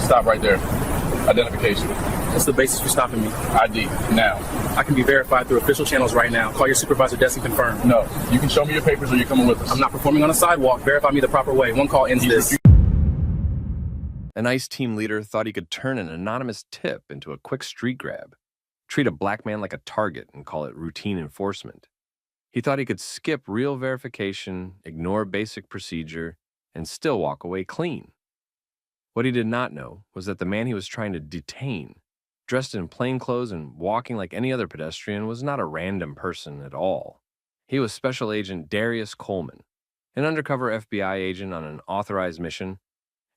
Stop right there. Identification. What's the basis for stopping me? ID. Now. I can be verified through official channels right now. Call your supervisor desk and confirm. No. You can show me your papers or you're coming with us. I'm not performing on a sidewalk. Verify me the proper way. One call ends this. An ICE team leader thought he could turn an anonymous tip into a quick street grab, treat a black man like a target and call it routine enforcement. He thought he could skip real verification, ignore basic procedure, and still walk away clean. What he did not know was that the man he was trying to detain, dressed in plain clothes and walking like any other pedestrian, was not a random person at all. He was Special Agent Darius Coleman, an undercover FBI agent on an authorized mission,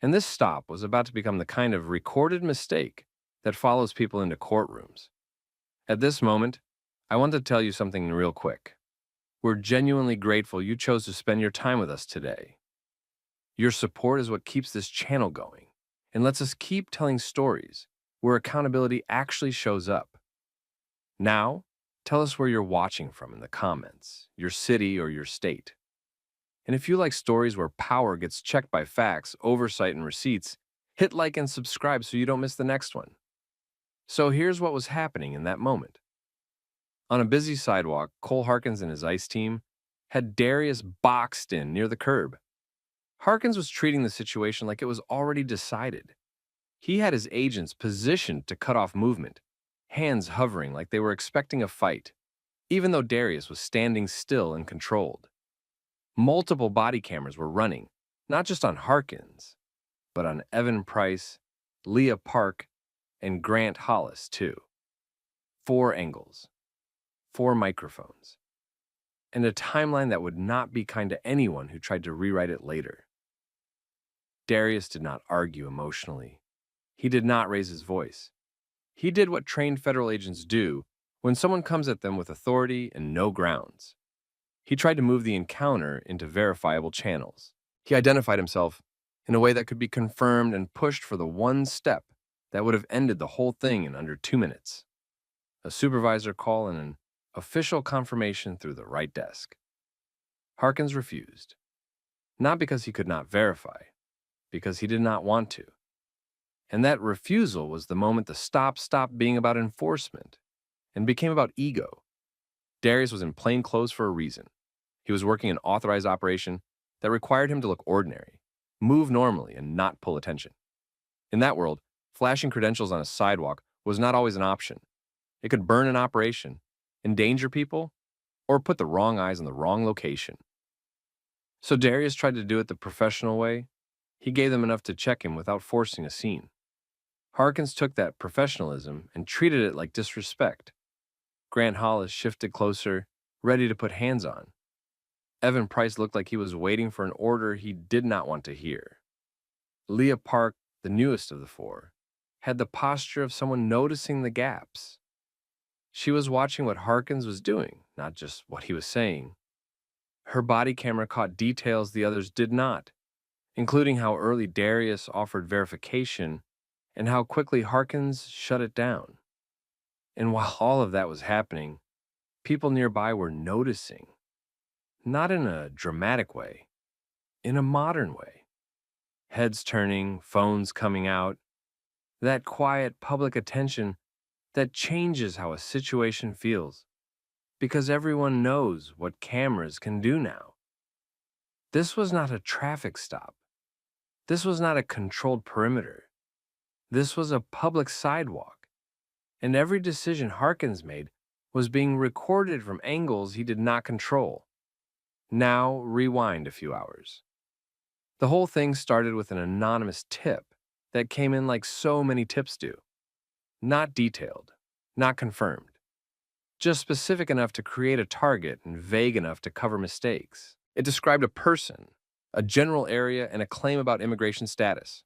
and this stop was about to become the kind of recorded mistake that follows people into courtrooms. At this moment, I want to tell you something real quick. We're genuinely grateful you chose to spend your time with us today. Your support is what keeps this channel going and lets us keep telling stories where accountability actually shows up. Now, tell us where you're watching from in the comments, your city or your state. And if you like stories where power gets checked by facts, oversight, and receipts, hit like and subscribe so you don't miss the next one. So here's what was happening in that moment. On a busy sidewalk, Cole Harkins and his ICE team had Darius boxed in near the curb. Harkins was treating the situation like it was already decided. He had his agents positioned to cut off movement, hands hovering like they were expecting a fight, even though Darius was standing still and controlled. Multiple body cameras were running, not just on Harkins, but on Evan Price, Leah Park, and Grant Hollis, too. 4 angles, 4 microphones, and a timeline that would not be kind to anyone who tried to rewrite it later. Darius did not argue emotionally. He did not raise his voice. He did what trained federal agents do when someone comes at them with authority and no grounds. He tried to move the encounter into verifiable channels. He identified himself in a way that could be confirmed and pushed for the one step that would have ended the whole thing in under 2 minutes. A supervisor call and an official confirmation through the right desk. Harkins refused. Not because he could not verify, because he did not want to. And that refusal was the moment the stop stopped being about enforcement and became about ego. Darius was in plain clothes for a reason. He was working an authorized operation that required him to look ordinary, move normally, and not pull attention. In that world, flashing credentials on a sidewalk was not always an option. It could burn an operation, endanger people, or put the wrong eyes in the wrong location. So Darius tried to do it the professional way. He gave them enough to check him without forcing a scene. Harkins took that professionalism and treated it like disrespect. Grant Hollis shifted closer, ready to put hands on. Evan Price looked like he was waiting for an order he did not want to hear. Leah Park, the newest of the 4, had the posture of someone noticing the gaps. She was watching what Harkins was doing, not just what he was saying. Her body camera caught details the others did not, including how early Darius offered verification and how quickly Harkins shut it down. And while all of that was happening, people nearby were noticing. Not in a dramatic way, in a modern way. Heads turning, phones coming out. That quiet public attention that changes how a situation feels, because everyone knows what cameras can do now. This was not a traffic stop. This was not a controlled perimeter. This was a public sidewalk, and every decision Harkins made was being recorded from angles he did not control. Now, rewind a few hours. The whole thing started with an anonymous tip that came in like so many tips do. Not detailed, not confirmed. Just specific enough to create a target and vague enough to cover mistakes. It described a person, a general area, and a claim about immigration status.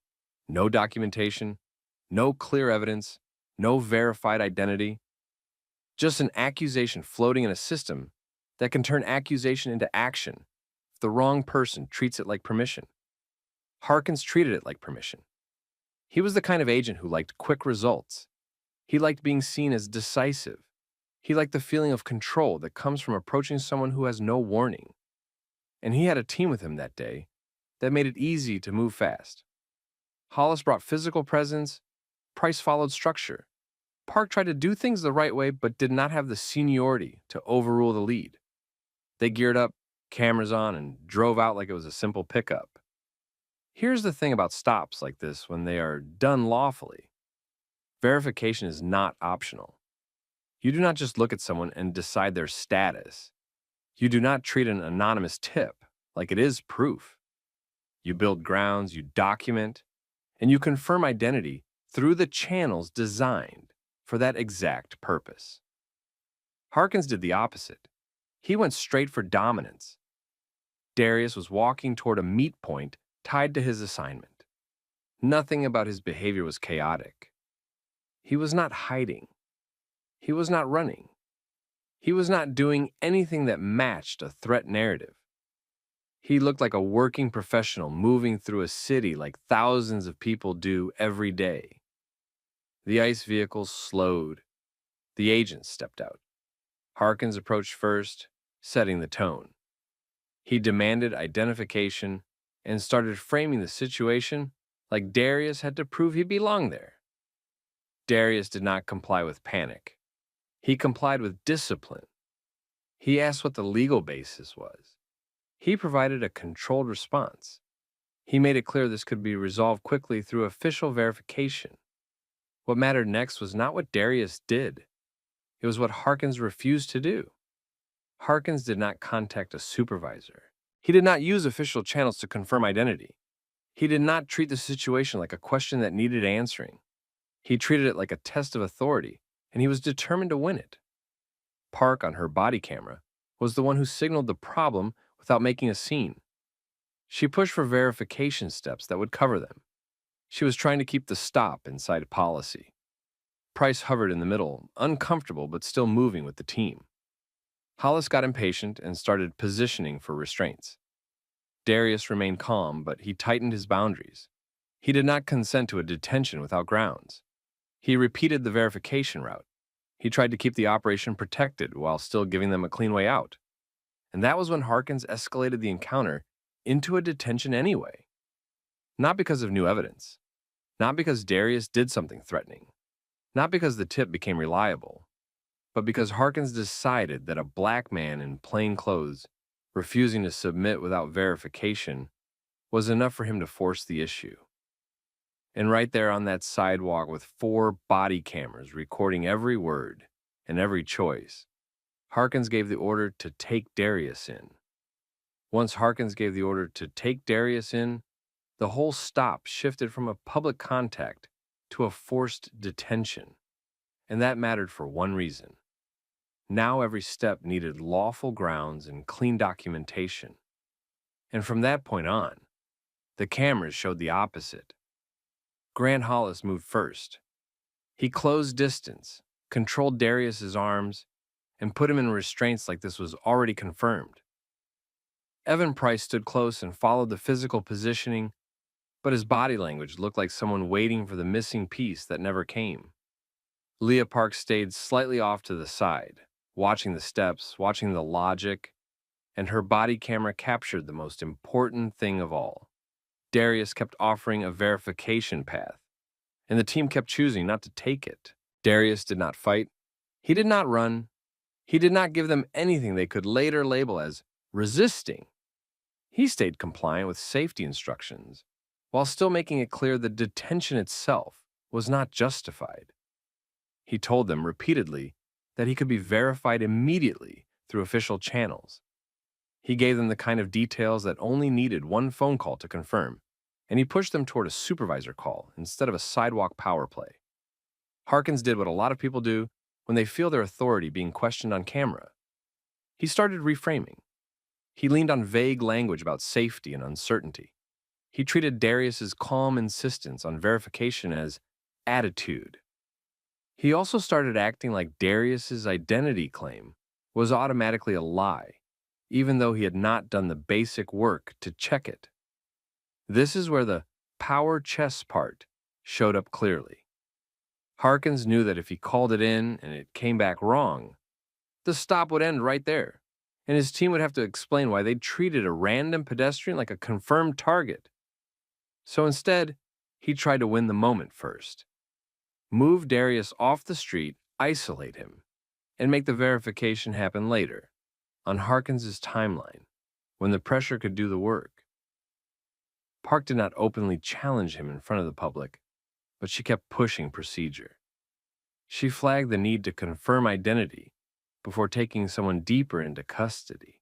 No documentation, no clear evidence, no verified identity. Just an accusation floating in a system that can turn accusation into action if the wrong person treats it like permission. Harkins treated it like permission. He was the kind of agent who liked quick results. He liked being seen as decisive. He liked the feeling of control that comes from approaching someone who has no warning. And he had a team with him that day that made it easy to move fast. Hollis brought physical presence, Price followed structure. Park tried to do things the right way but did not have the seniority to overrule the lead. They geared up, cameras on, and drove out like it was a simple pickup. Here's the thing about stops like this when they are done lawfully. Verification is not optional. You do not just look at someone and decide their status. You do not treat an anonymous tip like it is proof. You build grounds, you document, and you confirm identity through the channels designed for that exact purpose. Harkins did the opposite. He went straight for dominance. Darius was walking toward a meet point tied to his assignment. Nothing about his behavior was chaotic. He was not hiding. He was not running. He was not doing anything that matched a threat narrative. He looked like a working professional moving through a city like thousands of people do every day. The ICE vehicles slowed. The agents stepped out. Harkins approached first, setting the tone. He demanded identification and started framing the situation like Darius had to prove he belonged there. Darius did not comply with panic. He complied with discipline. He asked what the legal basis was. He provided a controlled response. He made it clear this could be resolved quickly through official verification. What mattered next was not what Darius did. It was what Harkins refused to do. Harkins did not contact a supervisor. He did not use official channels to confirm identity. He did not treat the situation like a question that needed answering. He treated it like a test of authority, and he was determined to win it. Park, on her body camera, was the one who signaled the problem without making a scene. She pushed for verification steps that would cover them. She was trying to keep the stop inside policy. Price hovered in the middle, uncomfortable but still moving with the team. Hollis got impatient and started positioning for restraints. Darius remained calm, but he tightened his boundaries. He did not consent to a detention without grounds. He repeated the verification route. He tried to keep the operation protected while still giving them a clean way out. And that was when Harkins escalated the encounter into a detention anyway. Not because of new evidence. Not because Darius did something threatening. Not because the tip became reliable. But because Harkins decided that a black man in plain clothes refusing to submit without verification was enough for him to force the issue. And right there on that sidewalk with 4 body cameras recording every word and every choice, Harkins gave the order to take Darius in. Once Harkins gave the order to take Darius in, the whole stop shifted from a public contact to a forced detention. And that mattered for one reason. Now every step needed lawful grounds and clean documentation. And from that point on, the cameras showed the opposite. Grant Hollis moved first. He closed distance, controlled Darius's arms, and put him in restraints like this was already confirmed. Evan Price stood close and followed the physical positioning, but his body language looked like someone waiting for the missing piece that never came. Leah Park stayed slightly off to the side, watching the steps, watching the logic, and her body camera captured the most important thing of all. Darius kept offering a verification path, and the team kept choosing not to take it. Darius did not fight. He did not run. He did not give them anything they could later label as resisting. He stayed compliant with safety instructions, while still making it clear the detention itself was not justified. He told them repeatedly that he could be verified immediately through official channels. He gave them the kind of details that only needed one phone call to confirm, and he pushed them toward a supervisor call instead of a sidewalk power play. Harkins did what a lot of people do when they feel their authority being questioned on camera. He started reframing. He leaned on vague language about safety and uncertainty. He treated Darius's calm insistence on verification as attitude. He also started acting like Darius's identity claim was automatically a lie, even though he had not done the basic work to check it. This is where the power chess part showed up clearly. Harkins knew that if he called it in and it came back wrong, the stop would end right there, and his team would have to explain why they treated a random pedestrian like a confirmed target. So instead, He tried to win the moment first. Move Darius off the street, isolate him, and make the verification happen later, on Harkins's timeline, when the pressure could do the work. Park did not openly challenge him in front of the public, but she kept pushing procedure. She flagged the need to confirm identity before taking someone deeper into custody.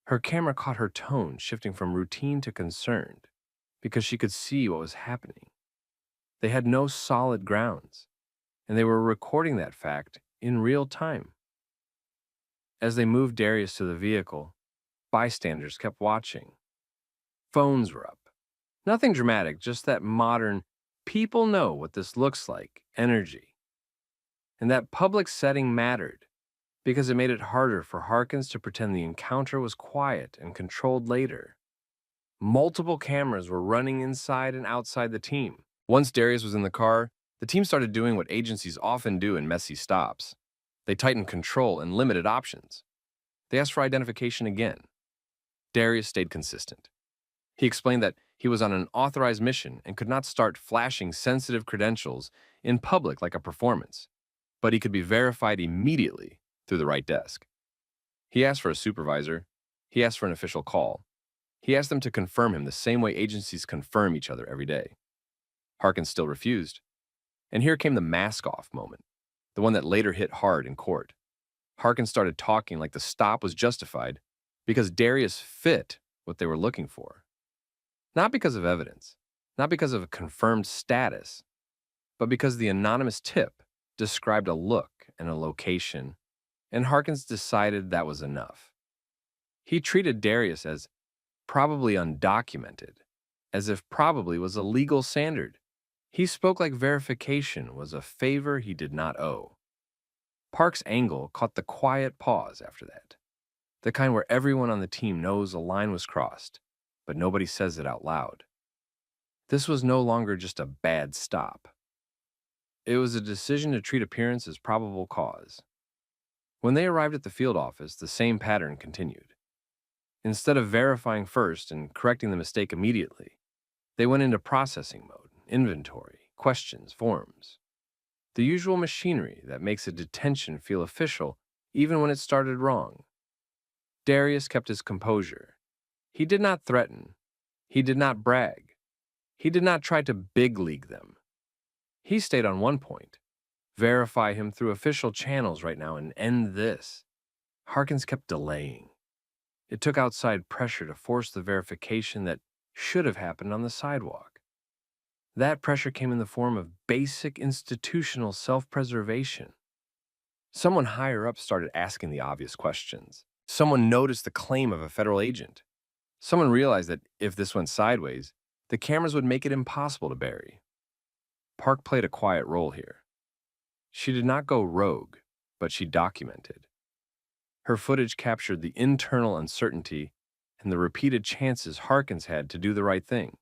Her camera caught her tone shifting from routine to concerned because she could see what was happening. They had no solid grounds, and they were recording that fact in real time. As they moved Darius to the vehicle, bystanders kept watching. Phones were up. Nothing dramatic, just that modern, people know what this looks like energy. And that public setting mattered because it made it harder for Harkins to pretend the encounter was quiet and controlled later. Multiple cameras were running inside and outside the team. Once Darius was in the car, the team started doing what agencies often do in messy stops. They tightened control and limited options. They asked for identification again. Darius stayed consistent. He explained that he was on an authorized mission and could not start flashing sensitive credentials in public like a performance, but he could be verified immediately through the right desk. He asked for a supervisor. He asked for an official call. He asked them to confirm him the same way agencies confirm each other every day. Harkins still refused. And here came the mask-off moment, the one that later hit hard in court. Harkins started talking like the stop was justified because Darius fit what they were looking for. Not because of evidence, not because of a confirmed status, but because the anonymous tip described a look and a location, and Harkins decided that was enough. He treated Darius as probably undocumented, as if probably was a legal standard. He spoke like verification was a favor he did not owe. Park's angle caught the quiet pause after that, the kind where everyone on the team knows a line was crossed, but nobody says it out loud. This was no longer just a bad stop. It was a decision to treat appearance as probable cause. When they arrived at the field office, the same pattern continued. Instead of verifying first and correcting the mistake immediately, they went into processing mode, inventory, questions, forms. The usual machinery that makes a detention feel official even when it started wrong. Darius kept his composure. He did not threaten. He did not brag. He did not try to big league them. He stayed on one point. Verify him through official channels right now and end this. Harkins kept delaying. It took outside pressure to force the verification that should have happened on the sidewalk. That pressure came in the form of basic institutional self-preservation. Someone higher up started asking the obvious questions. Someone noticed the claim of a federal agent. Someone realized that if this went sideways, the cameras would make it impossible to bury. Park played a quiet role here. She did not go rogue, but she documented. Her footage captured the internal uncertainty and the repeated chances Harkins had to do the right thing.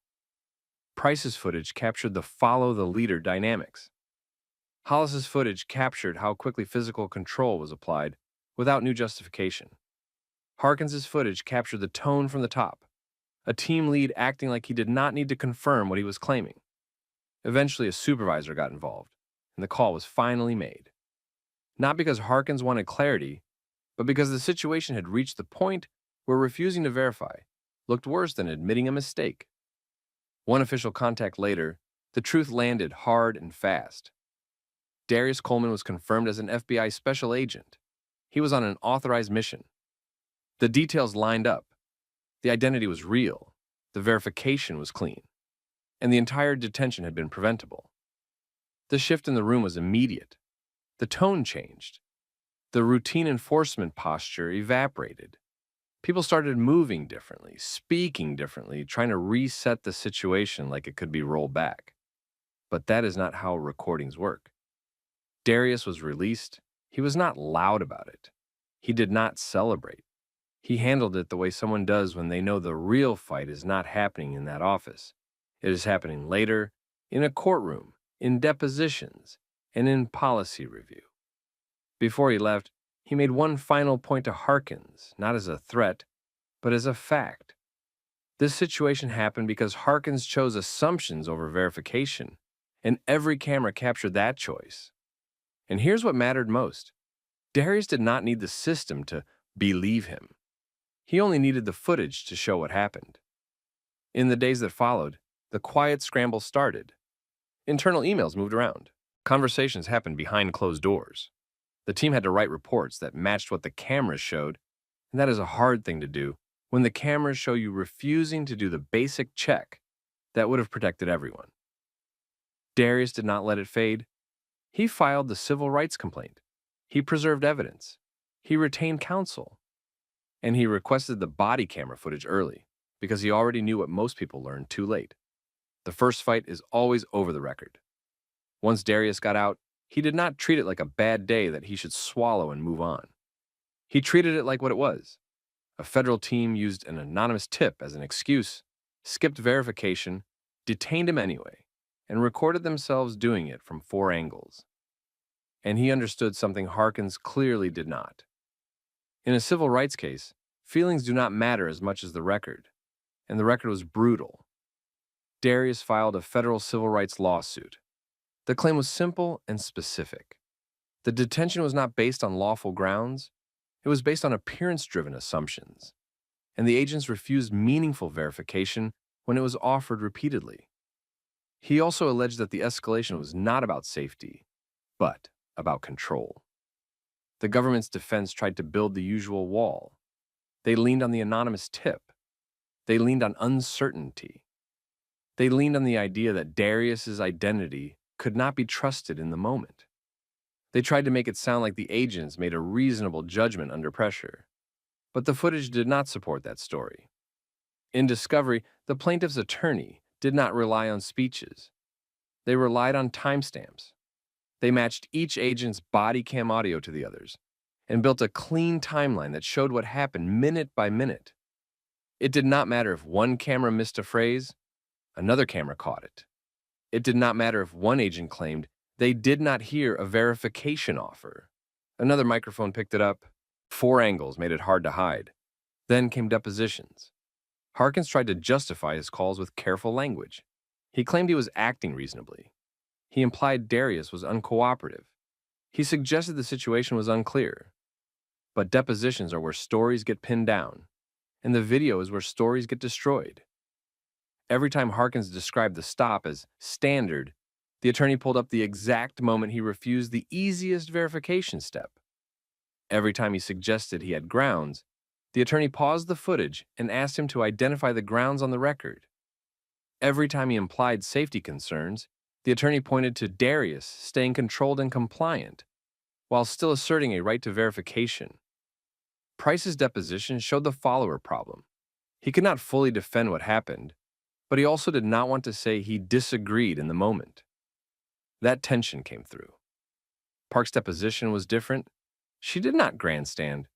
Price's footage captured the follow-the-leader dynamics. Hollis's footage captured how quickly physical control was applied without new justification. Harkins's footage captured the tone from the top, a team lead acting like he did not need to confirm what he was claiming. Eventually, a supervisor got involved, and the call was finally made. Not because Harkins wanted clarity, but because the situation had reached the point where refusing to verify looked worse than admitting a mistake. One official contact later, the truth landed hard and fast. Darius Coleman was confirmed as an FBI special agent. He was on an authorized mission. The details lined up. The identity was real. The verification was clean. And the entire detention had been preventable. The shift in the room was immediate. The tone changed. The routine enforcement posture evaporated. People started moving differently, speaking differently, trying to reset the situation like it could be rolled back. But that is not how recordings work. Darius was released. He was not loud about it. He did not celebrate. He handled it the way someone does when they know the real fight is not happening in that office. It is happening later, in a courtroom, in depositions, and in policy review. Before he left, he made one final point to Harkins, not as a threat, but as a fact. This situation happened because Harkins chose assumptions over verification, and every camera captured that choice. And here's what mattered most. Darius did not need the system to believe him. He only needed the footage to show what happened. In the days that followed, the quiet scramble started. Internal emails moved around. Conversations happened behind closed doors. The team had to write reports that matched what the cameras showed, and that is a hard thing to do when the cameras show you refusing to do the basic check that would have protected everyone. Darius did not let it fade. He filed the civil rights complaint. He preserved evidence. He retained counsel. And he requested the body camera footage early because he already knew what most people learned too late. The first fight is always over the record. Once Darius got out, he did not treat it like a bad day that he should swallow and move on. He treated it like what it was. A federal team used an anonymous tip as an excuse, skipped verification, detained him anyway, and recorded themselves doing it from 4 angles. And he understood something Harkins clearly did not. In a civil rights case, feelings do not matter as much as the record, and the record was brutal. Darius filed a federal civil rights lawsuit. The claim was simple and specific. The detention was not based on lawful grounds. It was based on appearance-driven assumptions, and the agents refused meaningful verification when it was offered repeatedly. He also alleged that the escalation was not about safety, but about control. The government's defense tried to build the usual wall. They leaned on the anonymous tip. They leaned on uncertainty. They leaned on the idea that Darius's identity could not be trusted in the moment. They tried to make it sound like the agents made a reasonable judgment under pressure. But the footage did not support that story. In discovery, the plaintiff's attorney did not rely on speeches. They relied on timestamps. They matched each agent's body cam audio to the others and built a clean timeline that showed what happened minute by minute. It did not matter if one camera missed a phrase, another camera caught it. It did not matter if one agent claimed they did not hear a verification offer. Another microphone picked it up. 4 angles made it hard to hide. Then came depositions. Harkins tried to justify his calls with careful language. He claimed he was acting reasonably. He implied Darius was uncooperative. He suggested the situation was unclear. But depositions are where stories get pinned down, and the video is where stories get destroyed. Every time Harkins described the stop as standard, the attorney pulled up the exact moment he refused the easiest verification step. Every time he suggested he had grounds, the attorney paused the footage and asked him to identify the grounds on the record. Every time he implied safety concerns, the attorney pointed to Darius staying controlled and compliant, while still asserting a right to verification. Price's deposition showed the follower problem. He could not fully defend what happened, but he also did not want to say he disagreed in the moment. That tension came through. Park's deposition was different. She did not grandstand.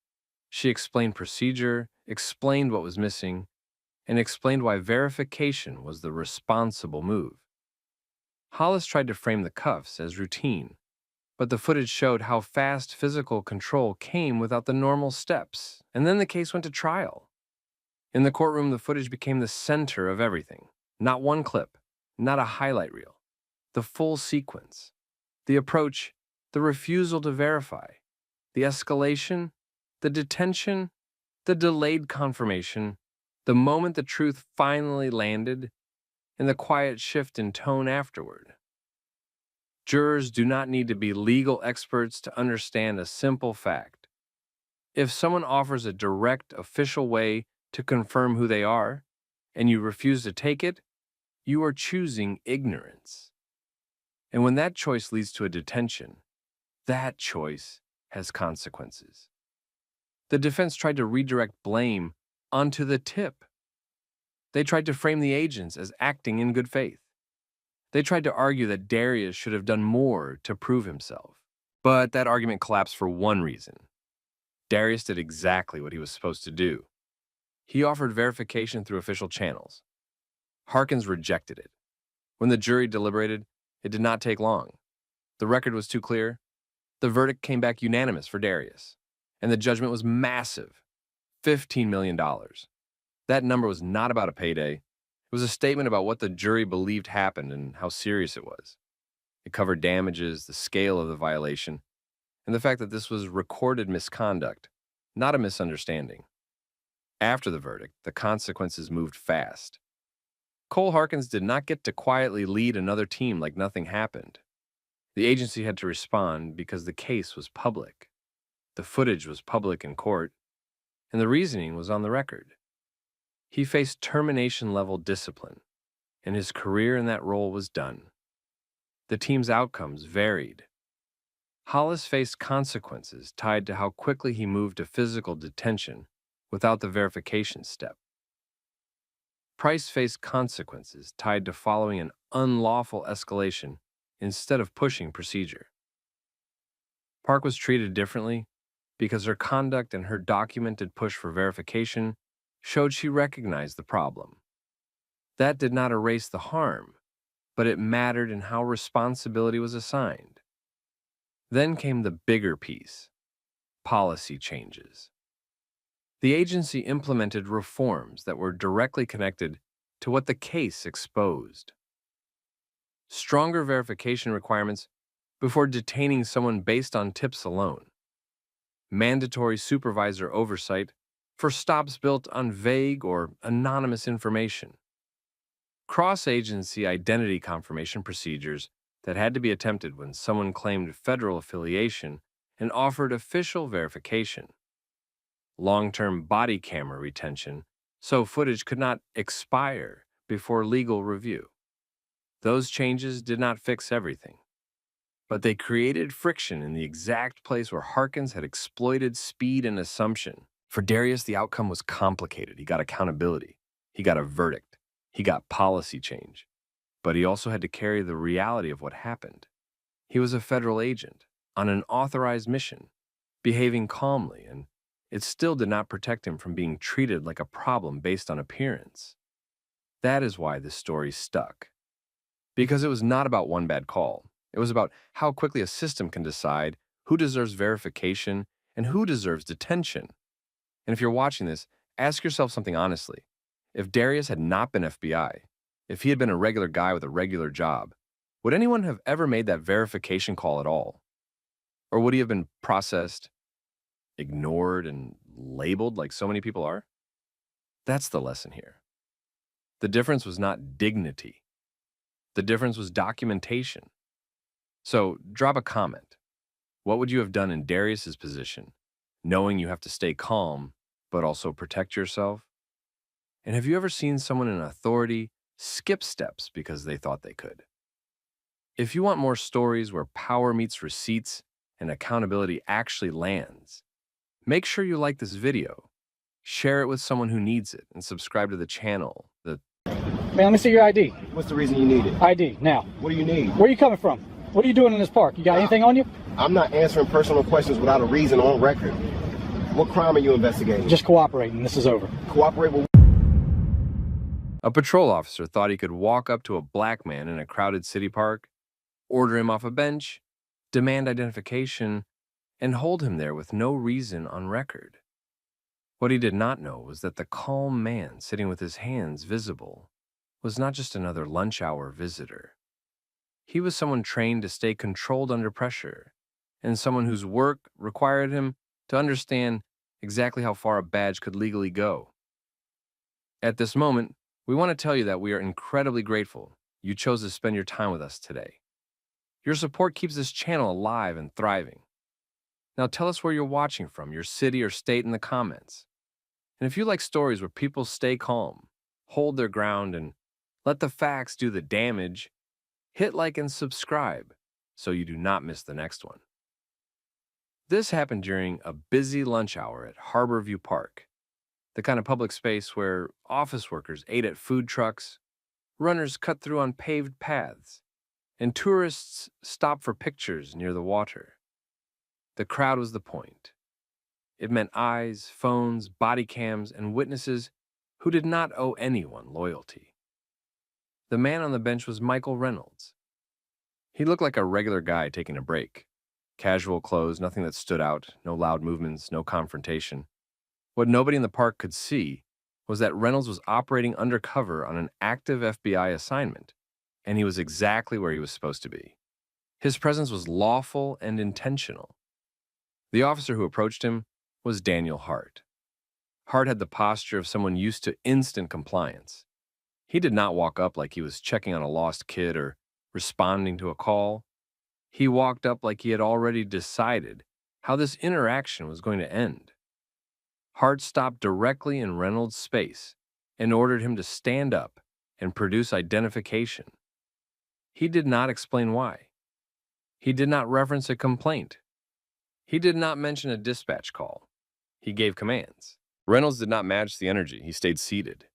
She explained procedure, explained what was missing, and explained why verification was the responsible move. Hollis tried to frame the cuffs as routine, but the footage showed how fast physical control came without the normal steps, and then the case went to trial. In the courtroom, the footage became the center of everything. Not one clip, not a highlight reel. The full sequence. The approach, the refusal to verify. The escalation, the detention, the delayed confirmation, the moment the truth finally landed, and the quiet shift in tone afterward. Jurors do not need to be legal experts to understand a simple fact. If someone offers a direct, official way to confirm who they are, and you refuse to take it, you are choosing ignorance. And when that choice leads to a detention, that choice has consequences. The defense tried to redirect blame onto the tip. They tried to frame the agents as acting in good faith. They tried to argue that Darius should have done more to prove himself. But that argument collapsed for one reason. Darius did exactly what he was supposed to do. He offered verification through official channels. Harkins rejected it. When the jury deliberated, it did not take long. The record was too clear. The verdict came back unanimous for Darius, and the judgment was massive, $15 million. That number was not about a payday. It was a statement about what the jury believed happened and how serious it was. It covered damages, the scale of the violation, and the fact that this was recorded misconduct, not a misunderstanding. After the verdict, the consequences moved fast. Cole Harkins did not get to quietly lead another team like nothing happened. The agency had to respond because the case was public. The footage was public in court, and the reasoning was on the record. He faced termination-level discipline, and his career in that role was done. The team's outcomes varied. Hollis faced consequences tied to how quickly he moved to physical detention without the verification step. Price faced consequences tied to following an unlawful escalation instead of pushing procedure. Park was treated differently because her conduct and her documented push for verification showed she recognized the problem. That did not erase the harm, but it mattered in how responsibility was assigned. Then came the bigger piece: policy changes. The agency implemented reforms that were directly connected to what the case exposed. Stronger verification requirements before detaining someone based on tips alone. Mandatory supervisor oversight for stops built on vague or anonymous information. Cross-agency identity confirmation procedures that had to be attempted when someone claimed federal affiliation and offered official verification. Long-term body camera retention so footage could not expire before legal review. Those changes did not fix everything, but they created friction in the exact place where Harkins had exploited speed and assumption. For Darius, the outcome was complicated. He got accountability. He got a verdict. He got policy change. But he also had to carry the reality of what happened. He was a federal agent on an authorized mission, behaving calmly, and it still did not protect him from being treated like a problem based on appearance. That is why this story stuck. Because it was not about one bad call. It was about how quickly a system can decide who deserves verification and who deserves detention. And if you're watching this, ask yourself something honestly. If Darius had not been FBI, if he had been a regular guy with a regular job, would anyone have ever made that verification call at all? Or would he have been processed, ignored, and labeled like so many people are? That's the lesson here. The difference was not dignity. The difference was documentation. So drop a comment. What would you have done in Darius's position, knowing you have to stay calm, but also protect yourself? And have you ever seen someone in authority skip steps because they thought they could? If you want more stories where power meets receipts and accountability actually lands, make sure you like this video, share it with someone who needs it, and subscribe to the channel. Man, let me see your ID. What's the reason you need it? ID, now. What do you need? Where are you coming from? What are you doing in this park? You got anything on you? I'm not answering personal questions without a reason on record. What crime are you investigating? Just cooperating. This is over. Cooperate with... A patrol officer thought he could walk up to a black man in a crowded city park, order him off a bench, demand identification, and hold him there with no reason on record. What he did not know was that the calm man sitting with his hands visible was not just another lunch hour visitor. He was someone trained to stay controlled under pressure, and someone whose work required him to understand exactly how far a badge could legally go. At this moment, we want to tell you that we are incredibly grateful you chose to spend your time with us today. Your support keeps this channel alive and thriving. Now tell us where you're watching from, your city or state, in the comments. And if you like stories where people stay calm, hold their ground, and let the facts do the damage, hit like and subscribe so you do not miss the next one. This happened during a busy lunch hour at Harborview Park, the kind of public space where office workers ate at food trucks, runners cut through on paved paths, and tourists stopped for pictures near the water. The crowd was the point. It meant eyes, phones, body cams, and witnesses who did not owe anyone loyalty. The man on the bench was Michael Reynolds. He looked like a regular guy taking a break. Casual clothes, nothing that stood out, no loud movements, no confrontation. What nobody in the park could see was that Reynolds was operating undercover on an active FBI assignment, and he was exactly where he was supposed to be. His presence was lawful and intentional. The officer who approached him was Daniel Hart. Hart had the posture of someone used to instant compliance. He did not walk up like he was checking on a lost kid or responding to a call. He walked up like he had already decided how this interaction was going to end. Hart stopped directly in Reynolds' space and ordered him to stand up and produce identification. He did not explain why. He did not reference a complaint. He did not mention a dispatch call. He gave commands. Reynolds did not match the energy. He stayed seated.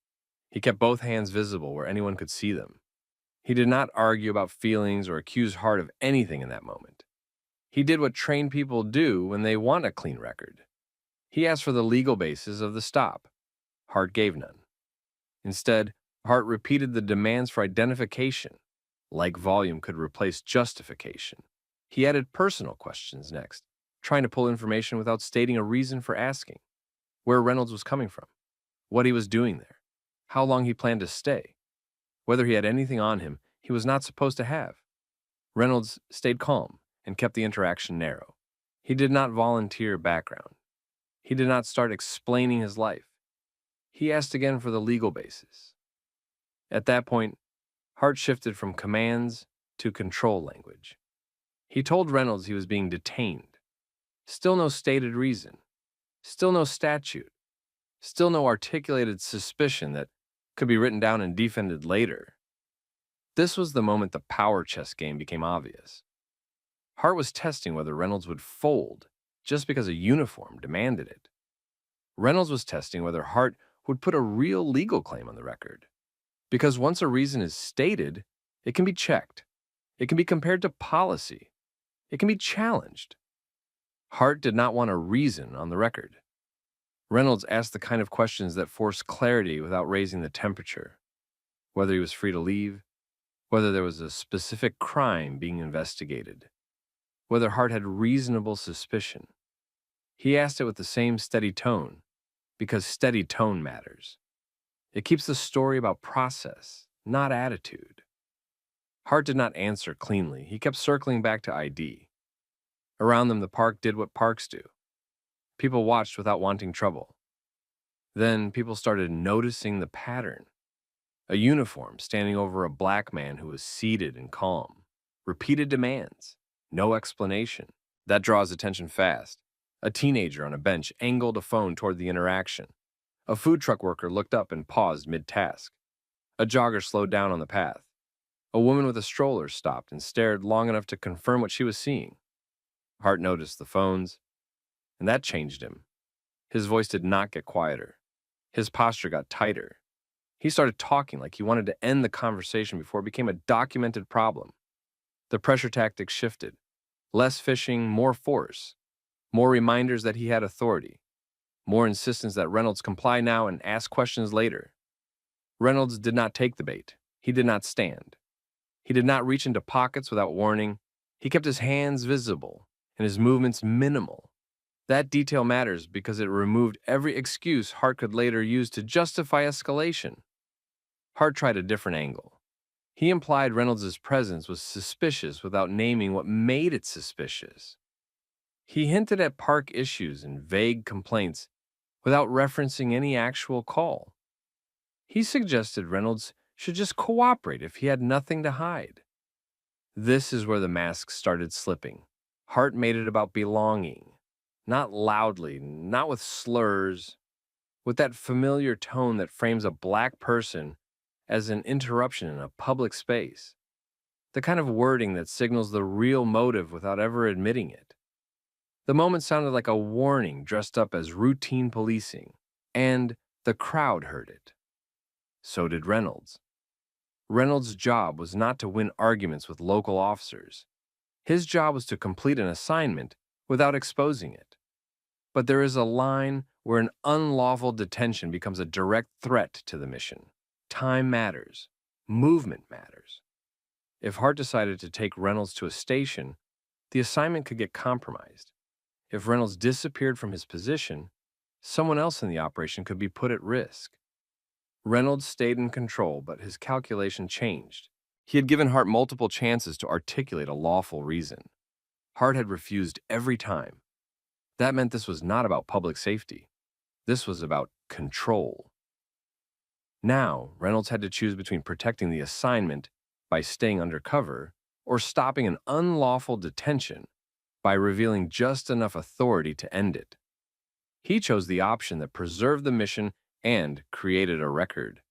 He kept both hands visible where anyone could see them. He did not argue about feelings or accuse Hart of anything in that moment. He did what trained people do when they want a clean record. He asked for the legal basis of the stop. Hart gave none. Instead, Hart repeated the demands for identification, like volume could replace justification. He added personal questions next, trying to pull information without stating a reason for asking. Where Reynolds was coming from, what he was doing there, how long he planned to stay, whether he had anything on him he was not supposed to have. Reynolds stayed calm and kept the interaction narrow. He did not volunteer background. He did not start explaining his life. He asked again for the legal basis. At that point, Hart shifted from commands to control language. He told Reynolds he was being detained. Still no stated reason. Still no statute. Still no articulated suspicion that could be written down and defended later. This was the moment the power chess game became obvious. Hart was testing whether Reynolds would fold just because a uniform demanded it. Reynolds was testing whether Hart would put a real legal claim on the record. Because once a reason is stated, it can be checked. It can be compared to policy. It can be challenged. Hart did not want a reason on the record. Reynolds asked the kind of questions that forced clarity without raising the temperature. Whether he was free to leave, whether there was a specific crime being investigated, whether Hart had reasonable suspicion. He asked it with the same steady tone, because steady tone matters. It keeps the story about process, not attitude. Hart did not answer cleanly. He kept circling back to ID. Around them, the park did what parks do. People watched without wanting trouble. Then people started noticing the pattern. A uniform standing over a black man who was seated and calm. Repeated demands. No explanation. That draws attention fast. A teenager on a bench angled a phone toward the interaction. A food truck worker looked up and paused mid-task. A jogger slowed down on the path. A woman with a stroller stopped and stared long enough to confirm what she was seeing. Hart noticed the phones, and that changed him. His voice did not get quieter. His posture got tighter. He started talking like he wanted to end the conversation before it became a documented problem. The pressure tactics shifted. Less fishing, more force. More reminders that he had authority. More insistence that Reynolds comply now and ask questions later. Reynolds did not take the bait. He did not stand. He did not reach into pockets without warning. He kept his hands visible and his movements minimal. That detail matters because it removed every excuse Hart could later use to justify escalation. Hart tried a different angle. He implied Reynolds' presence was suspicious without naming what made it suspicious. He hinted at park issues and vague complaints without referencing any actual call. He suggested Reynolds should just cooperate if he had nothing to hide. This is where the mask started slipping. Hart made it about belonging. Not loudly, not with slurs, with that familiar tone that frames a black person as an interruption in a public space. The kind of wording that signals the real motive without ever admitting it. The moment sounded like a warning dressed up as routine policing, and the crowd heard it. So did Reynolds. Reynolds' job was not to win arguments with local officers. His job was to complete an assignment without exposing it. But there is a line where an unlawful detention becomes a direct threat to the mission. Time matters. Movement matters. If Hart decided to take Reynolds to a station, the assignment could get compromised. If Reynolds disappeared from his position, someone else in the operation could be put at risk. Reynolds stayed in control, but his calculation changed. He had given Hart multiple chances to articulate a lawful reason. Hart had refused every time. That meant this was not about public safety. This was about control. Now, Reynolds had to choose between protecting the assignment by staying undercover or stopping an unlawful detention by revealing just enough authority to end it. He chose the option that preserved the mission and created a record.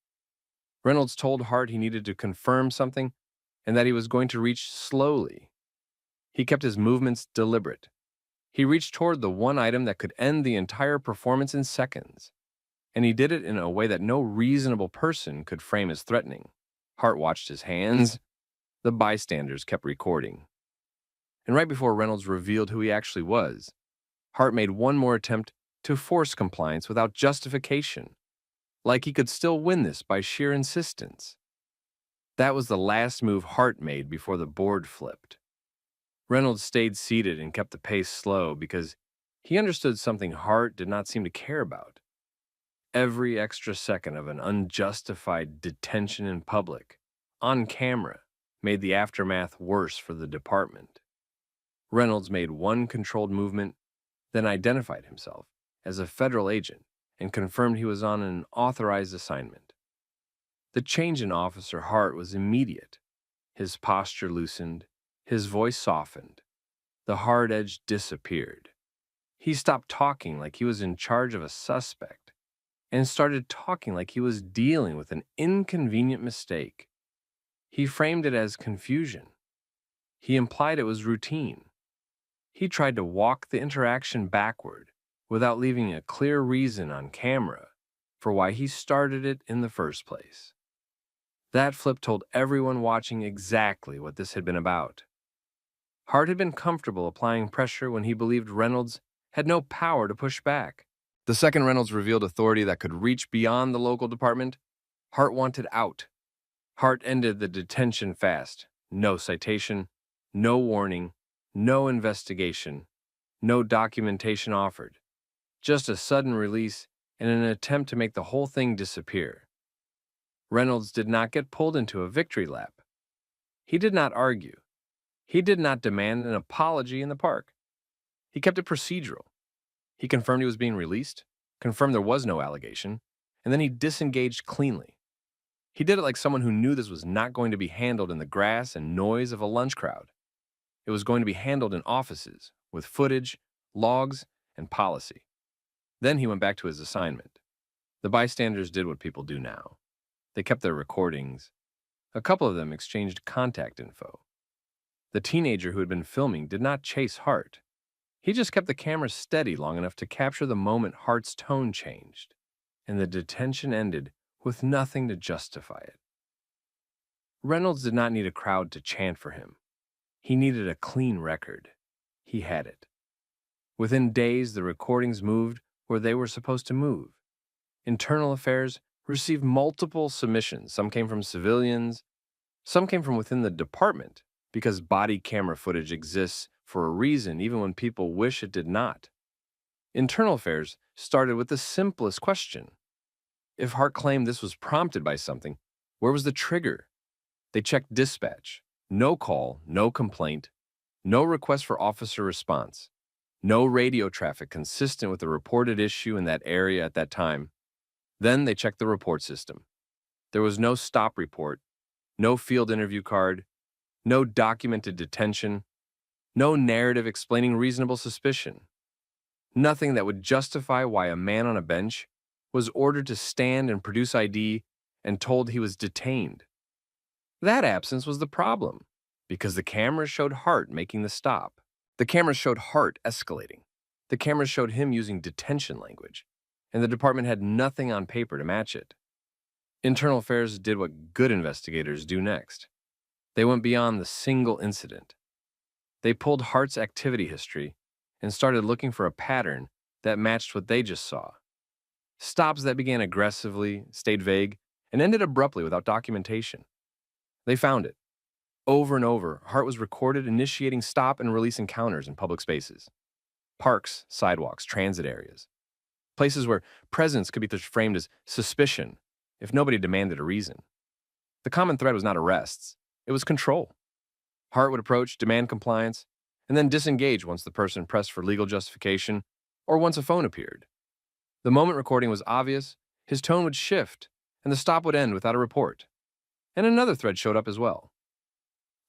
Reynolds told Hart he needed to confirm something and that he was going to reach slowly. He kept his movements deliberate. He reached toward the one item that could end the entire performance in seconds, and he did it in a way that no reasonable person could frame as threatening. Hart watched his hands. The bystanders kept recording. And right before Reynolds revealed who he actually was, Hart made one more attempt to force compliance without justification, like he could still win this by sheer insistence. That was the last move Hart made before the board flipped. Reynolds stayed seated and kept the pace slow because he understood something Hart did not seem to care about. Every extra second of an unjustified detention in public, on camera, made the aftermath worse for the department. Reynolds made one controlled movement, then identified himself as a federal agent and confirmed he was on an authorized assignment. The change in Officer Hart was immediate. His posture loosened, his voice softened, the hard edge disappeared. He stopped talking like he was in charge of a suspect and started talking like he was dealing with an inconvenient mistake. He framed it as confusion. He implied it was routine. He tried to walk the interaction backward without leaving a clear reason on camera for why he started it in the first place. That flip told everyone watching exactly what this had been about. Hart had been comfortable applying pressure when he believed Reynolds had no power to push back. The second Reynolds revealed authority that could reach beyond the local department, Hart wanted out. Hart ended the detention fast. No citation, no warning, no investigation, no documentation offered. Just a sudden release and an attempt to make the whole thing disappear. Reynolds did not get pulled into a victory lap. He did not argue. He did not demand an apology in the park. He kept it procedural. He confirmed he was being released, confirmed there was no allegation, and then he disengaged cleanly. He did it like someone who knew this was not going to be handled in the grass and noise of a lunch crowd. It was going to be handled in offices, with footage, logs, and policy. Then he went back to his assignment. The bystanders did what people do now. They kept their recordings. A couple of them exchanged contact info. The teenager who had been filming did not chase Hart. He just kept the camera steady long enough to capture the moment Hart's tone changed, and the detention ended with nothing to justify it. Reynolds did not need a crowd to chant for him. He needed a clean record. He had it. Within days, the recordings moved where they were supposed to move. Internal Affairs received multiple submissions. Some came from civilians, some came from within the department, because body camera footage exists for a reason even when people wish it did not. Internal Affairs started with the simplest question. If Hart claimed this was prompted by something, where was the trigger? They checked dispatch. No call, no complaint, no request for officer response, no radio traffic consistent with the reported issue in that area at that time. Then they checked the report system. There was no stop report, no field interview card, no documented detention, no narrative explaining reasonable suspicion. Nothing that would justify why a man on a bench was ordered to stand and produce ID and told he was detained. That absence was the problem, because the cameras showed Hart making the stop. The cameras showed Hart escalating. The cameras showed him using detention language, and the department had nothing on paper to match it. Internal Affairs did what good investigators do next. They went beyond the single incident. They pulled Hart's activity history and started looking for a pattern that matched what they just saw. Stops that began aggressively, stayed vague, and ended abruptly without documentation. They found it. Over and over, Hart was recorded initiating stop and release encounters in public spaces. Parks, sidewalks, transit areas. Places where presence could be framed as suspicion if nobody demanded a reason. The common thread was not arrests, it was control. Hart would approach, demand compliance, and then disengage once the person pressed for legal justification or once a phone appeared. The moment recording was obvious, his tone would shift, and the stop would end without a report. And another thread showed up as well.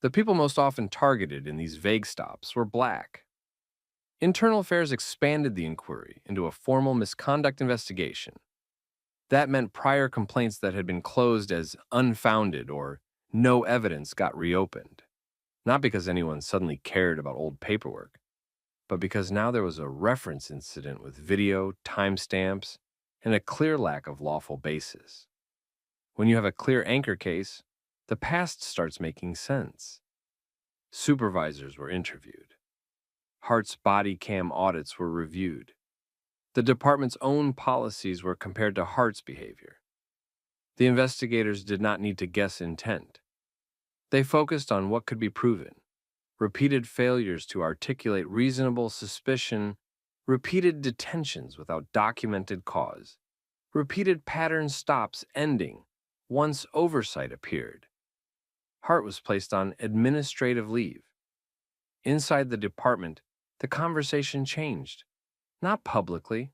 The people most often targeted in these vague stops were black. Internal Affairs expanded the inquiry into a formal misconduct investigation. That meant prior complaints that had been closed as unfounded or no evidence got reopened. Not because anyone suddenly cared about old paperwork, but because now there was a reference incident with video, timestamps, and a clear lack of lawful basis. When you have a clear anchor case, the past starts making sense. Supervisors were interviewed. Hart's Bodycam audits were reviewed. The department's own policies were compared to Hart's behavior. The investigators did not need to guess intent. They focused on what could be proven: repeated failures to articulate reasonable suspicion, repeated detentions without documented cause, repeated pattern stops ending once oversight appeared. Hart was placed on administrative leave. Inside the department, the conversation changed. Not publicly,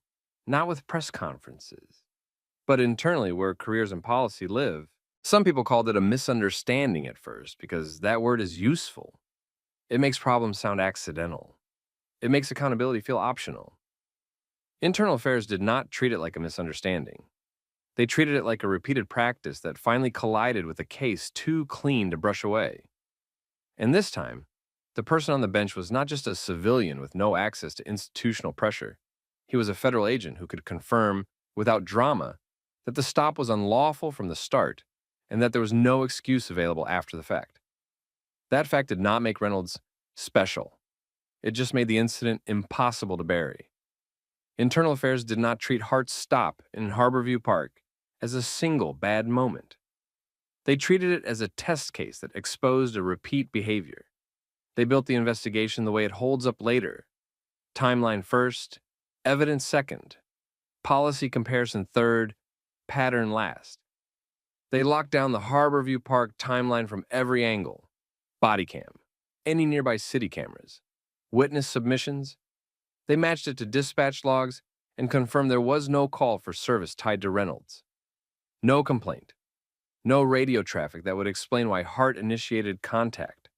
not with press conferences, but internally where careers and policy live. Some people called it a misunderstanding at first because that word is useful. It makes problems sound accidental. It makes accountability feel optional. Internal Affairs did not treat it like a misunderstanding. They treated it like a repeated practice that finally collided with a case too clean to brush away. And this time, the person on the bench was not just a civilian with no access to institutional pressure. He was a federal agent who could confirm, without drama, that the stop was unlawful from the start and that there was no excuse available after the fact. That fact did not make Reynolds special. It just made the incident impossible to bury. Internal Affairs did not treat Hart's stop in Harborview Park as a single bad moment. They treated it as a test case that exposed a repeat behavior. They built the investigation the way it holds up later: timeline first, evidence second, policy comparison third, pattern last. They locked down the Harborview Park timeline from every angle: Bodycam, any nearby city cameras, witness submissions. They matched it to dispatch logs and confirmed there was no call for service tied to Reynolds. No complaint. No radio traffic that would explain why Hart initiated contact.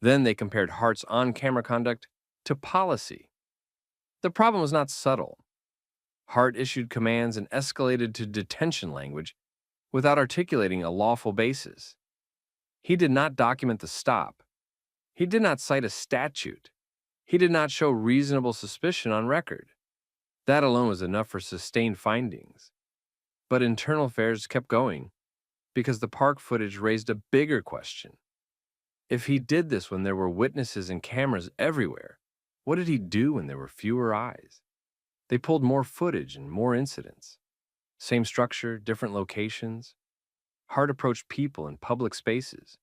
Then they compared Hart's on-camera conduct to policy. The problem was not subtle. Hart issued commands and escalated to detention language without articulating a lawful basis. He did not document the stop. He did not cite a statute. He did not show reasonable suspicion on record. That alone was enough for sustained findings. But Internal Affairs kept going because the park footage raised a bigger question. If he did this when there were witnesses and cameras everywhere, what did he do when there were fewer eyes? They pulled more footage and more incidents. Same structure, different locations. Hart approached people in public spaces,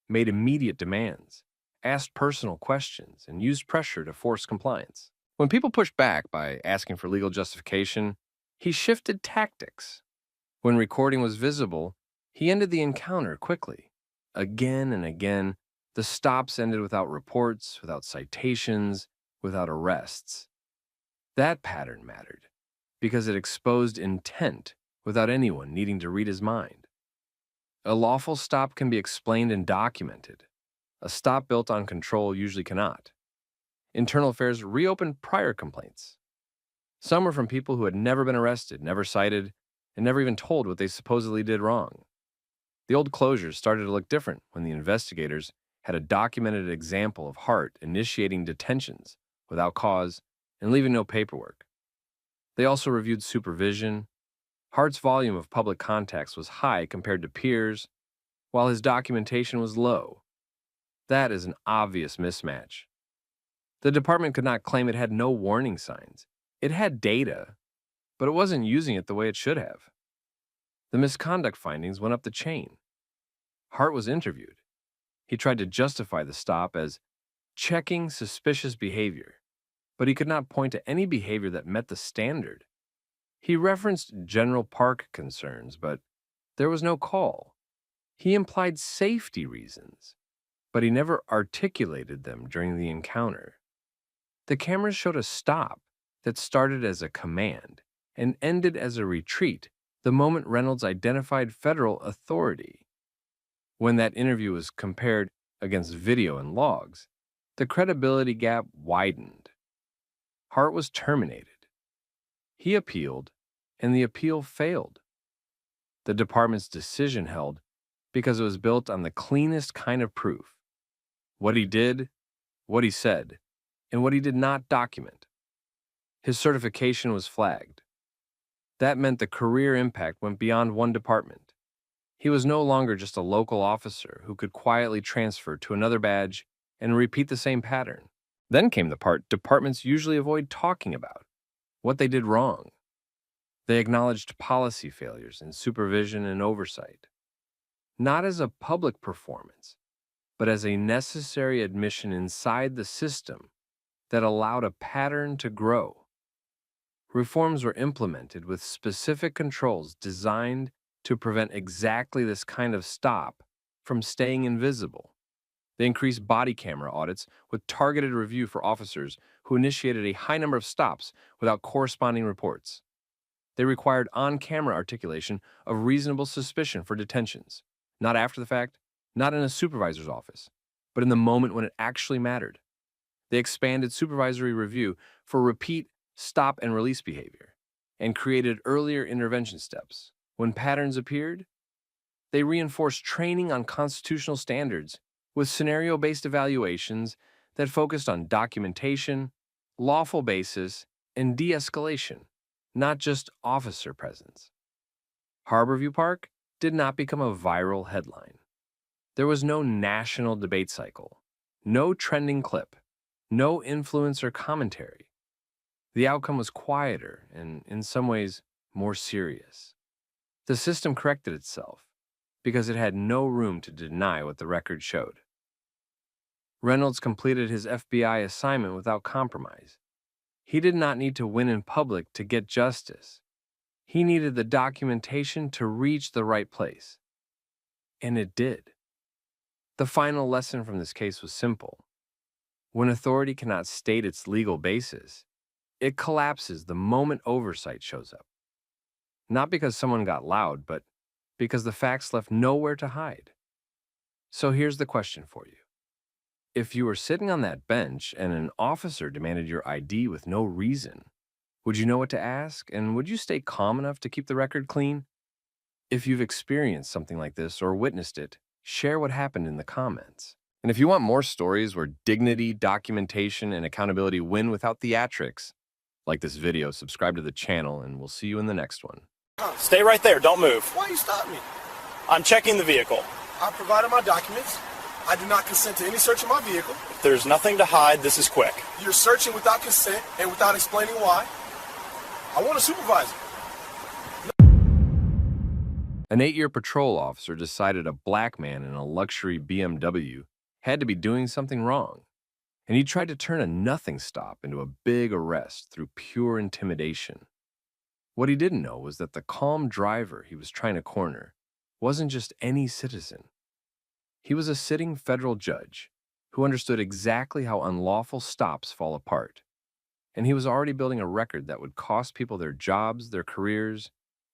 made immediate demands, asked personal questions, and used pressure to force compliance. When people pushed back by asking for legal justification, he shifted tactics. When recording was visible, he ended the encounter quickly. Again and again, the stops ended without reports, without citations, without arrests. That pattern mattered because it exposed intent without anyone needing to read his mind. A lawful stop can be explained and documented. A stop built on control usually cannot. Internal Affairs reopened prior complaints. Some were from people who had never been arrested, never cited, and never even told what they supposedly did wrong. The old closures started to look different when the investigators had a documented example of Hart initiating detentions without cause and leaving no paperwork. They also reviewed supervision. Hart's volume of public contacts was high compared to peers, while his documentation was low. That is an obvious mismatch. The department could not claim it had no warning signs. It had data, but it wasn't using it the way it should have. The misconduct findings went up the chain. Hart was interviewed. He tried to justify the stop as checking suspicious behavior, but he could not point to any behavior that met the standard. He referenced general park concerns, but There was no call. He implied safety reasons, but he never articulated them during the encounter. The cameras showed a stop that started as a command and ended as a retreat the moment Reynolds identified federal authority. When that interview was compared against video and logs, the credibility gap widened. Hart was terminated. He appealed, and the appeal failed. The department's decision held because it was built on the cleanest kind of proof: what he did, what he said, and what he did not document. His certification was flagged. That meant the career impact went beyond one department. He was no longer just a local officer who could quietly transfer to another badge and repeat the same pattern. Then came the part departments usually avoid talking about: what they did wrong. They acknowledged policy failures in supervision and oversight, not as a public performance, but as a necessary admission inside the system that allowed a pattern to grow. Reforms were implemented with specific controls designed to prevent exactly this kind of stop from staying invisible. They increased body camera audits with targeted review for officers who initiated a high number of stops without corresponding reports. They required on-camera articulation of reasonable suspicion for detentions, not after the fact, not in a supervisor's office, but in the moment when it actually mattered. They expanded supervisory review for repeat stop and release behavior and created earlier intervention steps. When patterns appeared, they reinforced training on constitutional standards with scenario-based evaluations that focused on documentation, lawful basis, and de-escalation, not just officer presence. Harborview Park did not become a viral headline. There was no national debate cycle, no trending clip, no influencer commentary. The outcome was quieter and, in some ways, more serious. The system corrected itself because it had no room to deny what the record showed. Reynolds completed his FBI assignment without compromise. He did not need to win in public to get justice. He needed the documentation to reach the right place. And it did. The final lesson from this case was simple. When authority cannot state its legal basis, it collapses the moment oversight shows up. Not because someone got loud, but because the facts left nowhere to hide. So here's the question for you. If you were sitting on that bench and an officer demanded your ID with no reason, would you know what to ask, and would you stay calm enough to keep the record clean? If you've experienced something like this or witnessed it, share what happened in the comments. And if you want more stories where dignity, documentation, and accountability win without theatrics, like this video, subscribe to the channel, and we'll see you in the next one. Stay right there. Don't move. Why you stop me? I'm checking the vehicle. I provided my documents. I do not consent to any search of my vehicle. If there's nothing to hide, this is quick. You're searching without consent and without explaining why. I want a supervisor. An 8-year patrol officer decided a black man in a luxury BMW had to be doing something wrong, and he tried to turn a nothing stop into a big arrest through pure intimidation. What he didn't know was that the calm driver he was trying to corner wasn't just any citizen. He was a sitting federal judge who understood exactly how unlawful stops fall apart, and he was already building a record that would cost people their jobs, their careers,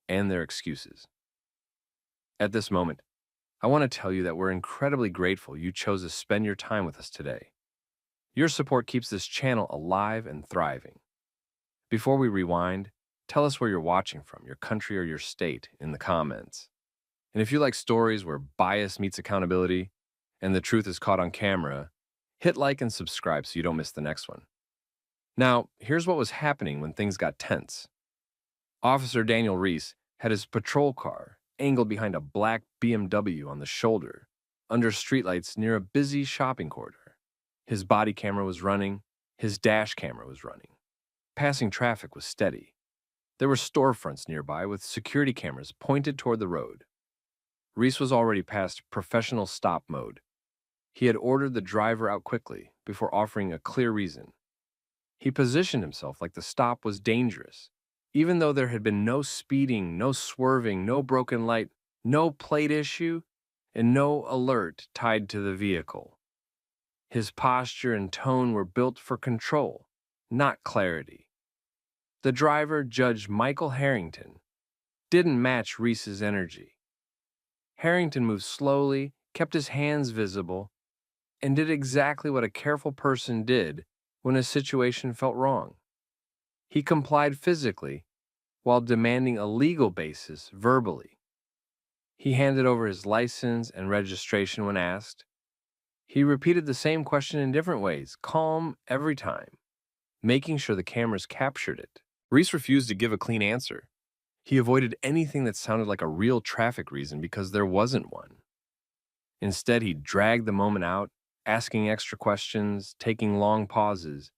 and their excuses. At this moment, I want to tell you that we're incredibly grateful you chose to spend your time with us today. Your support keeps this channel alive and thriving. Before we rewind, tell us where you're watching from, your country or your state, in the comments. And if you like stories where bias meets accountability and the truth is caught on camera, hit like and subscribe so you don't miss the next one. Now, here's what was happening when things got tense. Officer Daniel Reese had his patrol car angled behind a black BMW on the shoulder, under streetlights near a busy shopping corridor. His body camera was running, his dash camera was running. Passing traffic was steady. There were storefronts nearby with security cameras pointed toward the road. Reese was already past professional stop mode. He had ordered the driver out quickly before offering a clear reason. He positioned himself like the stop was dangerous, even though there had been no speeding, no swerving, no broken light, no plate issue, and no alert tied to the vehicle. His posture and tone were built for control, not clarity. The driver, Judge Michael Harrington, didn't match Reese's energy. Harrington moved slowly, kept his hands visible, and did exactly what a careful person did when a situation felt wrong. He complied physically while demanding a legal basis verbally. He handed over his license and registration when asked. He repeated the same question in different ways, calm every time, making sure the cameras captured it. Reese refused to give a clean answer. He avoided anything that sounded like a real traffic reason because there wasn't one. Instead, he dragged the moment out, asking extra questions, taking long pauses,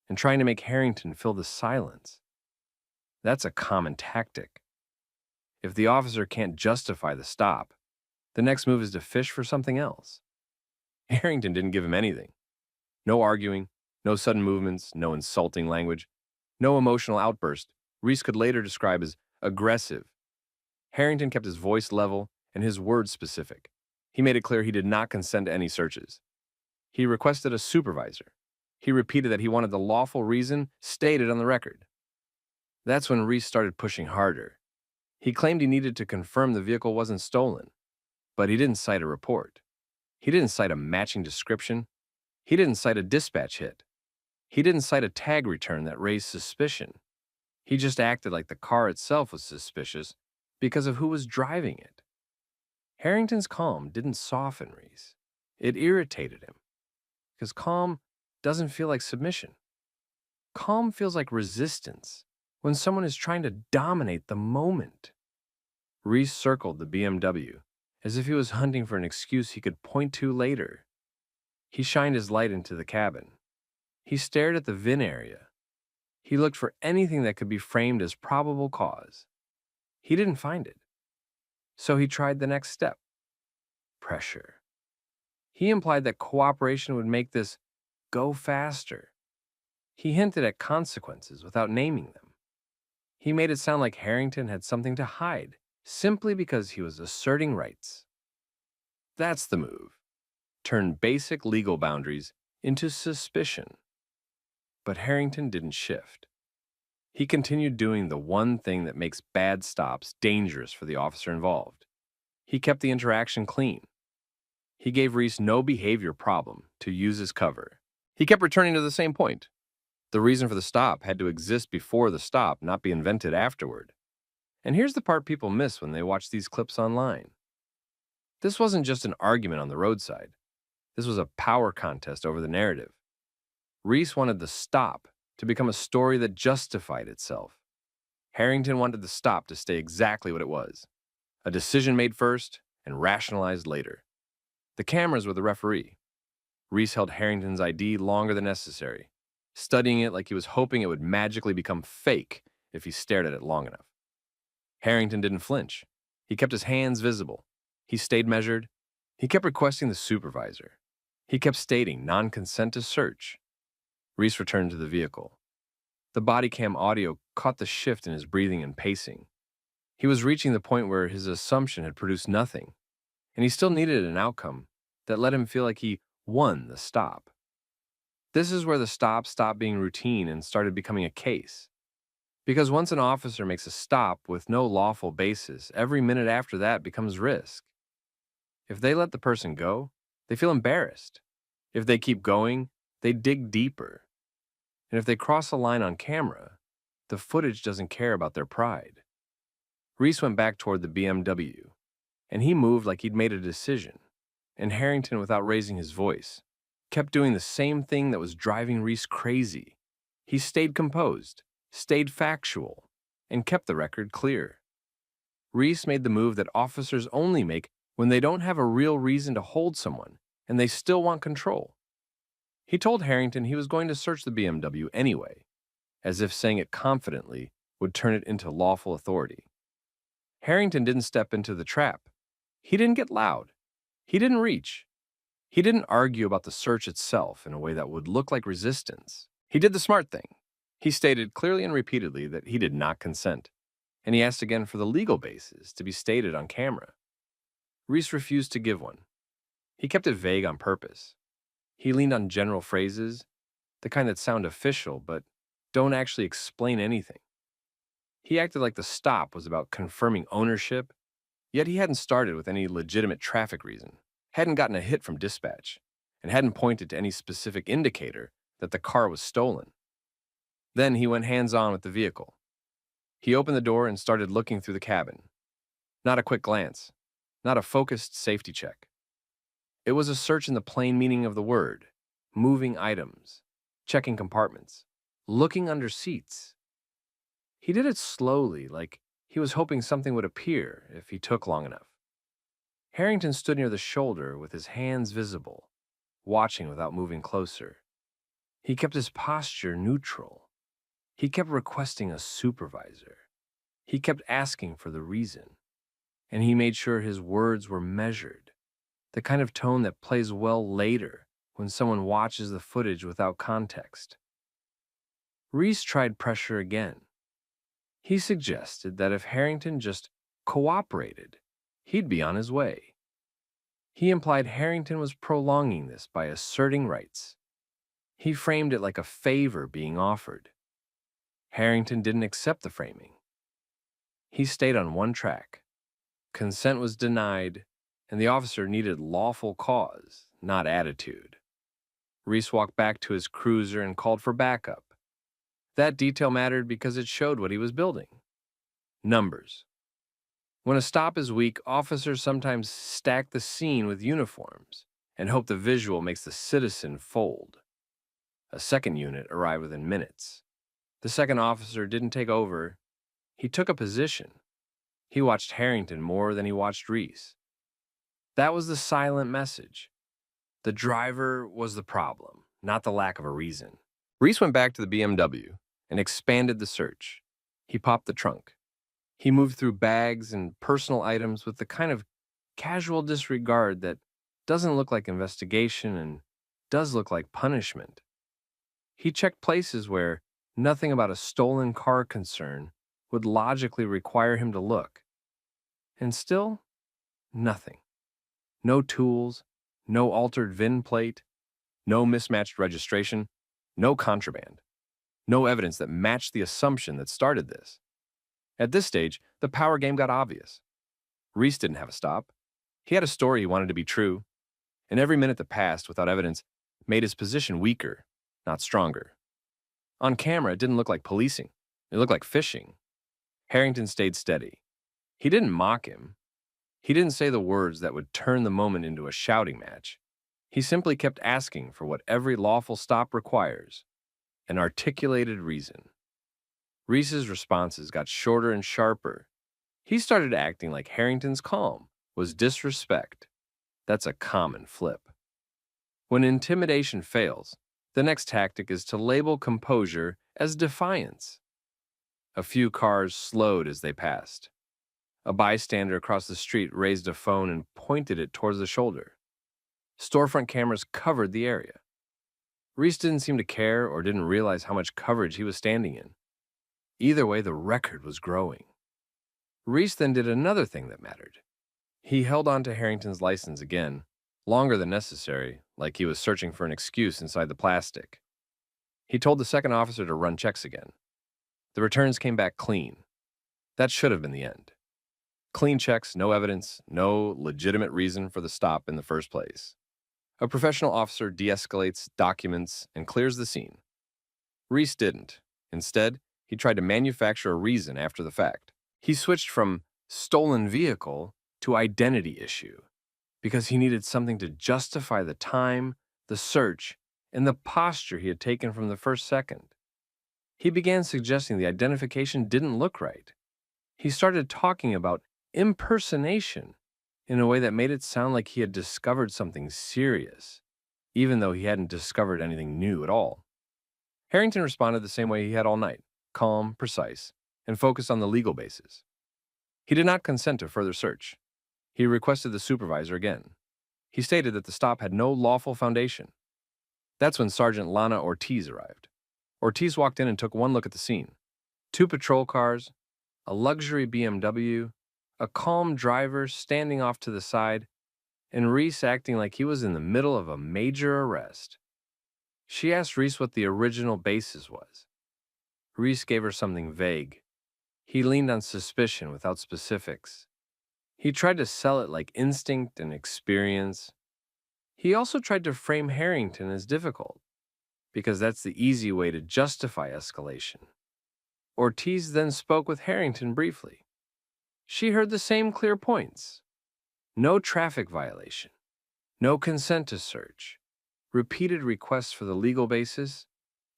and trying to make Harrington fill the silence. That's a common tactic. If the officer can't justify the stop, the next move is to fish for something else. Harrington didn't give him anything. No arguing, no sudden movements, no insulting language, no emotional outburst Reese could later describe as aggressive. Harrington kept his voice level and his words specific. He made it clear he did not consent to any searches. He requested a supervisor. He repeated that he wanted the lawful reason stated on the record. That's when Reese started pushing harder. He claimed he needed to confirm the vehicle wasn't stolen, but he didn't cite a report. He didn't cite a matching description. He didn't cite a dispatch hit. He didn't cite a tag return that raised suspicion. He just acted like the car itself was suspicious because of who was driving it. Harrington's calm didn't soften Reese. It irritated him, because calm doesn't feel like submission. Calm feels like resistance when someone is trying to dominate the moment. Reese circled the BMW as if he was hunting for an excuse he could point to later. He shined his light into the cabin. He stared at the VIN area. He looked for anything that could be framed as probable cause. He didn't find it. So he tried the next step: pressure. He implied that cooperation would make this go faster. He hinted at consequences without naming them. He made it sound like Harrington had something to hide simply because he was asserting rights. That's the move. Turn basic legal boundaries into suspicion. But Harrington didn't shift. He continued doing the one thing that makes bad stops dangerous for the officer involved. He kept the interaction clean. He gave Reese no behavior problem to use as cover. He kept returning to the same point. The reason for the stop had to exist before the stop, not be invented afterward. And here's the part people miss when they watch these clips online. This wasn't just an argument on the roadside. This was a power contest over the narrative. Reese wanted the stop to become a story that justified itself. Harrington wanted the stop to stay exactly what it was: a decision made first and rationalized later. The cameras were the referee. Reese held Harrington's ID longer than necessary, studying it like he was hoping it would magically become fake if he stared at it long enough. Harrington didn't flinch. He kept his hands visible. He stayed measured. He kept requesting the supervisor. He kept stating non-consent to search. Reese returned to the vehicle. The Bodycam audio caught the shift in his breathing and pacing. He was reaching the point where his assumption had produced nothing, and he still needed an outcome that let him feel like he won the stop. This is where the stop stopped being routine and started becoming a case. Because once an officer makes a stop with no lawful basis, every minute after that becomes risk. If they let the person go, they feel embarrassed. If they keep going, they dig deeper. And if they cross a line on camera, the footage doesn't care about their pride. Reese went back toward the BMW, and he moved like he'd made a decision. And Harrington, without raising his voice, kept doing the same thing that was driving Reese crazy. He stayed composed, stayed factual, and kept the record clear. Reese made the move that officers only make when they don't have a real reason to hold someone and they still want control. He told Harrington he was going to search the BMW anyway, as if saying it confidently would turn it into lawful authority. Harrington didn't step into the trap. He didn't get loud. He didn't reach. He didn't argue about the search itself in a way that would look like resistance. He did the smart thing. He stated clearly and repeatedly that he did not consent. and he asked again for the legal basis to be stated on camera. Reese refused to give one. He kept it vague on purpose. He leaned on general phrases, the kind that sound official but don't actually explain anything. He acted like the stop was about confirming ownership, yet he hadn't started with any legitimate traffic reason, hadn't gotten a hit from dispatch, and hadn't pointed to any specific indicator that the car was stolen. Then he went hands-on with the vehicle. He opened the door and started looking through the cabin. Not a quick glance, not a focused safety check. It was a search in the plain meaning of the word, moving items, checking compartments, looking under seats. He did it slowly, like he was hoping something would appear if he took long enough. Harrington stood near the shoulder with his hands visible, watching without moving closer. He kept his posture neutral. He kept requesting a supervisor. He kept asking for the reason. And he made sure his words were measured, the kind of tone that plays well later when someone watches the footage without context. Reese tried pressure again. He suggested that if Harrington just cooperated, he'd be on his way. He implied Harrington was prolonging this by asserting rights. He framed it like a favor being offered. Harrington didn't accept the framing. He stayed on one track. Consent was denied, and the officer needed lawful cause, not attitude. Reese walked back to his cruiser and called for backup. That detail mattered because it showed what he was building. Numbers. When a stop is weak, officers sometimes stack the scene with uniforms and hope the visual makes the citizen fold. A second unit arrived within minutes. The second officer didn't take over. He took a position. He watched Harrington more than he watched Reese. That was the silent message. The driver was the problem, not the lack of a reason. Reese went back to the BMW and expanded the search. He popped the trunk. He moved through bags and personal items with the kind of casual disregard that doesn't look like investigation and does look like punishment. He checked places where nothing about a stolen car concern would logically require him to look. And still, nothing. No tools, no altered VIN plate, no mismatched registration, no contraband, no evidence that matched the assumption that started this. At this stage, the power game got obvious. Reese didn't have a stop. He had a story he wanted to be true, and every minute that passed without evidence made his position weaker, not stronger. On camera, it didn't look like policing. It looked like fishing. Harrington stayed steady. He didn't mock him. He didn't say the words that would turn the moment into a shouting match. He simply kept asking for what every lawful stop requires, an articulated reason. Reese's responses got shorter and sharper. He started acting like Harrington's calm was disrespect. That's a common flip. When intimidation fails, the next tactic is to label composure as defiance. A few cars slowed as they passed. A bystander across the street raised a phone and pointed it towards the shoulder. Storefront cameras covered the area. Reese didn't seem to care or didn't realize how much coverage he was standing in. Either way, the record was growing. Reese then did another thing that mattered. He held on to Harrington's license again, longer than necessary, like he was searching for an excuse inside the plastic. He told the second officer to run checks again. The returns came back clean. That should have been the end. Clean checks, no evidence, no legitimate reason for the stop in the first place. A professional officer de-escalates, documents, and clears the scene. Reese didn't. Instead, he tried to manufacture a reason after the fact. He switched from stolen vehicle to identity issue because he needed something to justify the time, the search, and the posture he had taken from the first second. He began suggesting the identification didn't look right. He started talking about impersonation in a way that made it sound like he had discovered something serious, even though he hadn't discovered anything new at all. Harrington responded the same way he had all night, calm, precise, and focused on the legal basis. He did not consent to further search. He requested the supervisor again. He stated that the stop had no lawful foundation. That's when Sergeant Lana Ortiz arrived. Ortiz walked in and took one look at the scene. 2 patrol cars, a luxury BMW, a calm driver standing off to the side, and Reese acting like he was in the middle of a major arrest. She asked Reese what the original basis was. Reese gave her something vague. He leaned on suspicion without specifics. He tried to sell it like instinct and experience. He also tried to frame Harrington as difficult, because that's the easy way to justify escalation. Ortiz then spoke with Harrington briefly. She heard the same clear points. No traffic violation, no consent to search, repeated requests for the legal basis,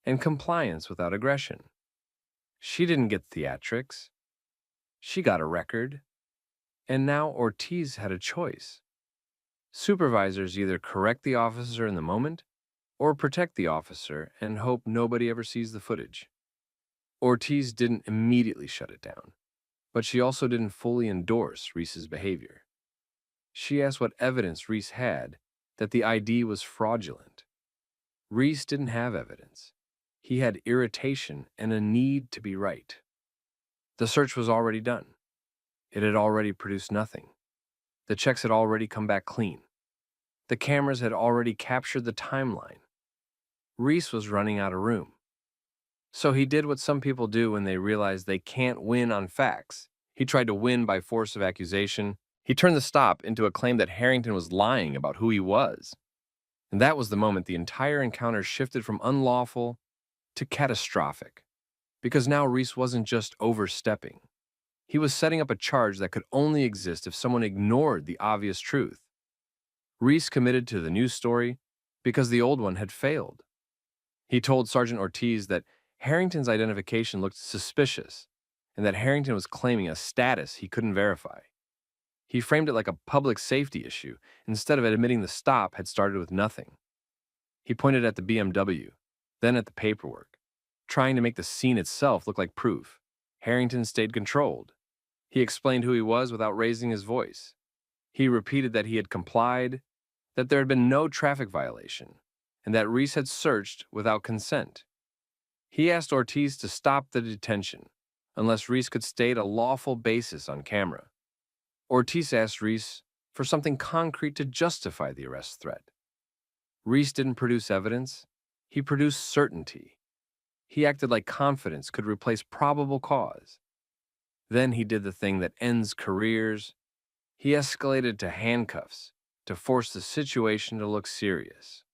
and compliance without aggression. She didn't get theatrics. She got a record. And now Ortiz had a choice. Supervisors either correct the officer in the moment or protect the officer and hope nobody ever sees the footage. Ortiz didn't immediately shut it down, but she also didn't fully endorse Reese's behavior. She asked what evidence Reese had that the ID was fraudulent. Reese didn't have evidence. He had irritation and a need to be right. The search was already done. It had already produced nothing. The checks had already come back clean. The cameras had already captured the timeline. Reese was running out of room. So he did what some people do when they realize they can't win on facts. He tried to win by force of accusation. He turned the stop into a claim that Harrington was lying about who he was. And that was the moment the entire encounter shifted from unlawful to catastrophic. Because now Reese wasn't just overstepping. He was setting up a charge that could only exist if someone ignored the obvious truth. Reese committed to the new story because the old one had failed. He told Sergeant Ortiz that Harrington's identification looked suspicious and that Harrington was claiming a status he couldn't verify. He framed it like a public safety issue instead of admitting the stop had started with nothing. He pointed at the BMW, then at the paperwork, trying to make the scene itself look like proof. Harrington stayed controlled. He explained who he was without raising his voice. He repeated that he had complied, that there had been no traffic violation, and that Reese had searched without consent. He asked Ortiz to stop the detention unless Reese could state a lawful basis on camera. Ortiz asked Reese for something concrete to justify the arrest threat. Reese didn't produce evidence. He produced certainty. He acted like confidence could replace probable cause. Then he did the thing that ends careers. He escalated to handcuffs to force the situation to look serious.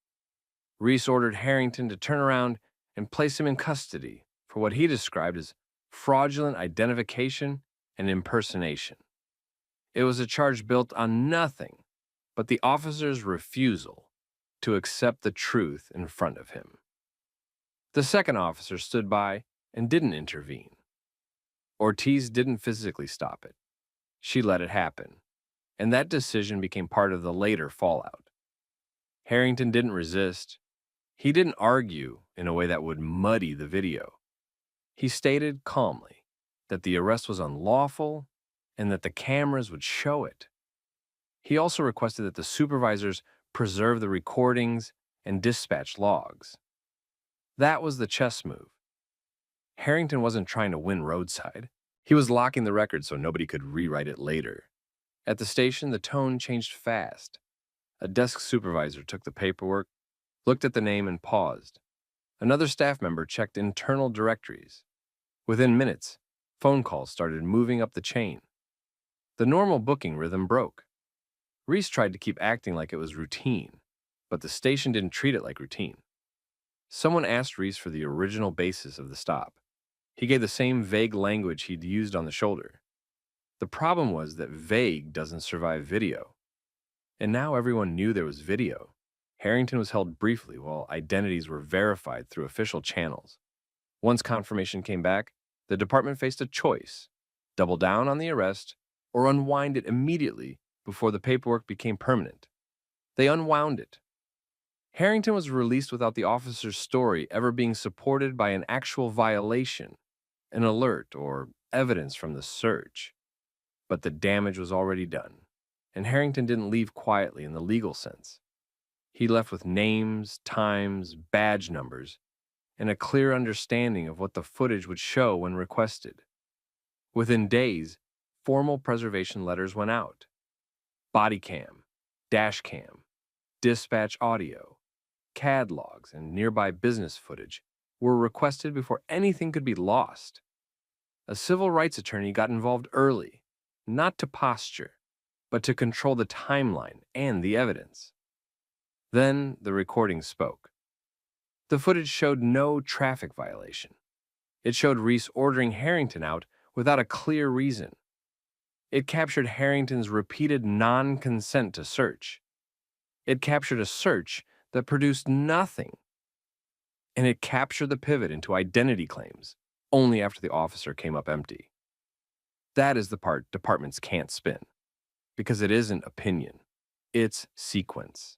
Reese ordered Harrington to turn around and place him in custody for what he described as fraudulent identification and impersonation. It was a charge built on nothing but the officer's refusal to accept the truth in front of him. The second officer stood by and didn't intervene. Ortiz didn't physically stop it. She let it happen, and that decision became part of the later fallout. Harrington didn't resist. He didn't argue in a way that would muddy the video. He stated calmly that the arrest was unlawful and that the cameras would show it. He also requested that the supervisors preserve the recordings and dispatch logs. That was the chess move. Harrington wasn't trying to win roadside. He was locking the record so nobody could rewrite it later. At the station, the tone changed fast. A desk supervisor took the paperwork, looked at the name, and paused. Another staff member checked internal directories. Within minutes, phone calls started moving up the chain. The normal booking rhythm broke. Reese tried to keep acting like it was routine, but the station didn't treat it like routine. Someone asked Reese for the original basis of the stop. He gave the same vague language he'd used on the shoulder. The problem was that vague doesn't survive video. And now everyone knew there was video. Harrington was held briefly while identities were verified through official channels. Once confirmation came back, the department faced a choice: double down on the arrest or unwind it immediately before the paperwork became permanent. They unwound it. Harrington was released without the officer's story ever being supported by an actual violation, an alert, or evidence from the search. But the damage was already done, and Harrington didn't leave quietly in the legal sense. He left with names, times, badge numbers, and a clear understanding of what the footage would show when requested. Within days, formal preservation letters went out. Bodycam, dashcam, dispatch audio, CAD logs, and nearby business footage were requested before anything could be lost. A civil rights attorney got involved early, not to posture, but to control the timeline and the evidence. Then the recording spoke. The footage showed no traffic violation. It showed Reese ordering Harrington out without a clear reason. It captured Harrington's repeated non-consent to search. It captured a search that produced nothing. And it captured the pivot into identity claims only after the officer came up empty. That is the part departments can't spin, because it isn't opinion, it's sequence.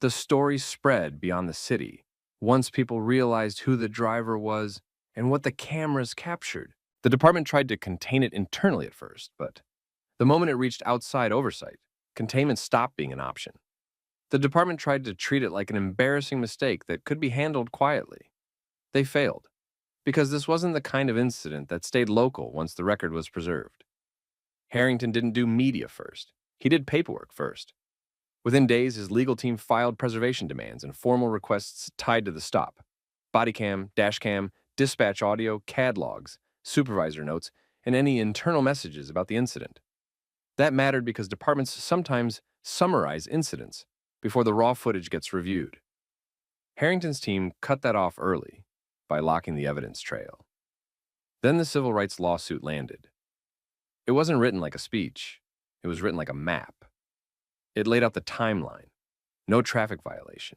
The story spread beyond the city once people realized who the driver was and what the cameras captured. The department tried to contain it internally at first, but the moment it reached outside oversight, containment stopped being an option. The department tried to treat it like an embarrassing mistake that could be handled quietly. They failed, because this wasn't the kind of incident that stayed local once the record was preserved. Harrington didn't do media first. He did paperwork first. Within days, his legal team filed preservation demands and formal requests tied to the stop. Bodycam, dashcam, dispatch audio, CAD logs, supervisor notes, and any internal messages about the incident. That mattered because departments sometimes summarize incidents before the raw footage gets reviewed. Harrington's team cut that off early by locking the evidence trail. Then the civil rights lawsuit landed. It wasn't written like a speech. It was written like a map. It laid out the timeline. No traffic violation,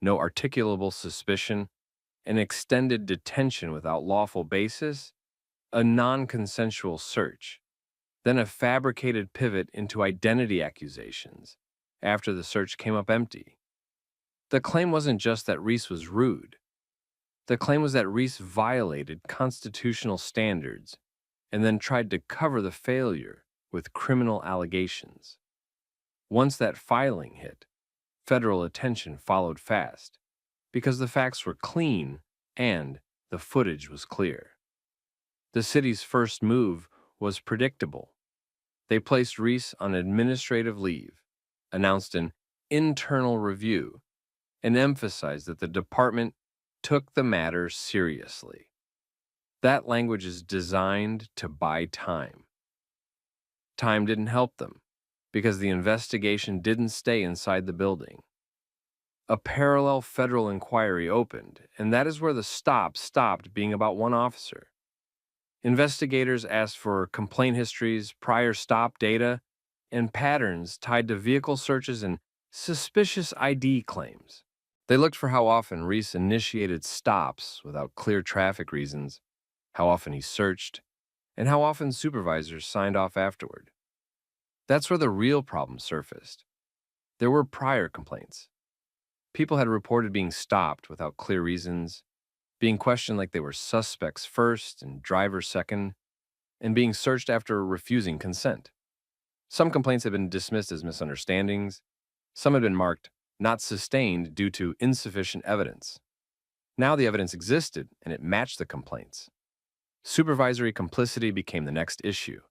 no articulable suspicion, an extended detention without lawful basis, a non-consensual search, then a fabricated pivot into identity accusations after the search came up empty. The claim wasn't just that Reese was rude. The claim was that Reese violated constitutional standards and then tried to cover the failure with criminal allegations. Once that filing hit, federal attention followed fast because the facts were clean and the footage was clear. The city's first move was predictable. They placed Reese on administrative leave, announced an internal review, and emphasized that the department took the matter seriously. That language is designed to buy time. Time didn't help them because the investigation didn't stay inside the building. A parallel federal inquiry opened, and that is where the stop stopped being about one officer. Investigators asked for complaint histories, prior stop data, and patterns tied to vehicle searches and suspicious ID claims. They looked for how often Reese initiated stops without clear traffic reasons, how often he searched, and how often supervisors signed off afterward. That's where the real problem surfaced. There were prior complaints. People had reported being stopped without clear reasons, being questioned like they were suspects first and drivers second, and being searched after refusing consent. Some complaints had been dismissed as misunderstandings. Some had been marked not sustained due to insufficient evidence. Now the evidence existed and it matched the complaints. Supervisory complicity became the next issue.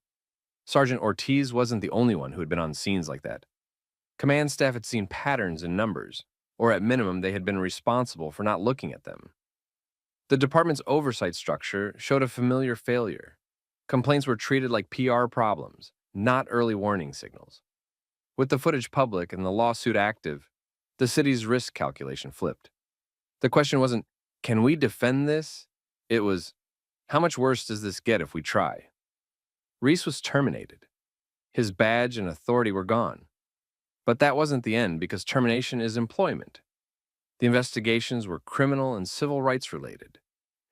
Sergeant Ortiz wasn't the only one who had been on scenes like that. Command staff had seen patterns in numbers, or at minimum they had been responsible for not looking at them. The department's oversight structure showed a familiar failure. Complaints were treated like PR problems, not early warning signals. With the footage public and the lawsuit active, the city's risk calculation flipped. The question wasn't, can we defend this? It was, how much worse does this get if we try? Reese was terminated. His badge and authority were gone. But that wasn't the end because termination is employment. The investigations were criminal and civil rights related.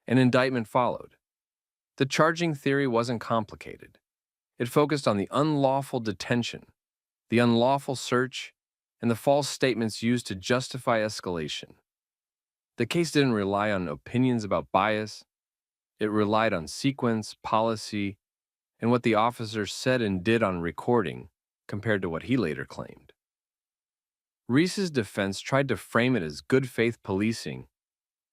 An indictment followed. The charging theory wasn't complicated. It focused on the unlawful detention, the unlawful search, and the false statements used to justify escalation. The case didn't rely on opinions about bias. It relied on sequence, policy, and what the officer said and did on recording compared to what he later claimed. Reese's defense tried to frame it as good faith policing,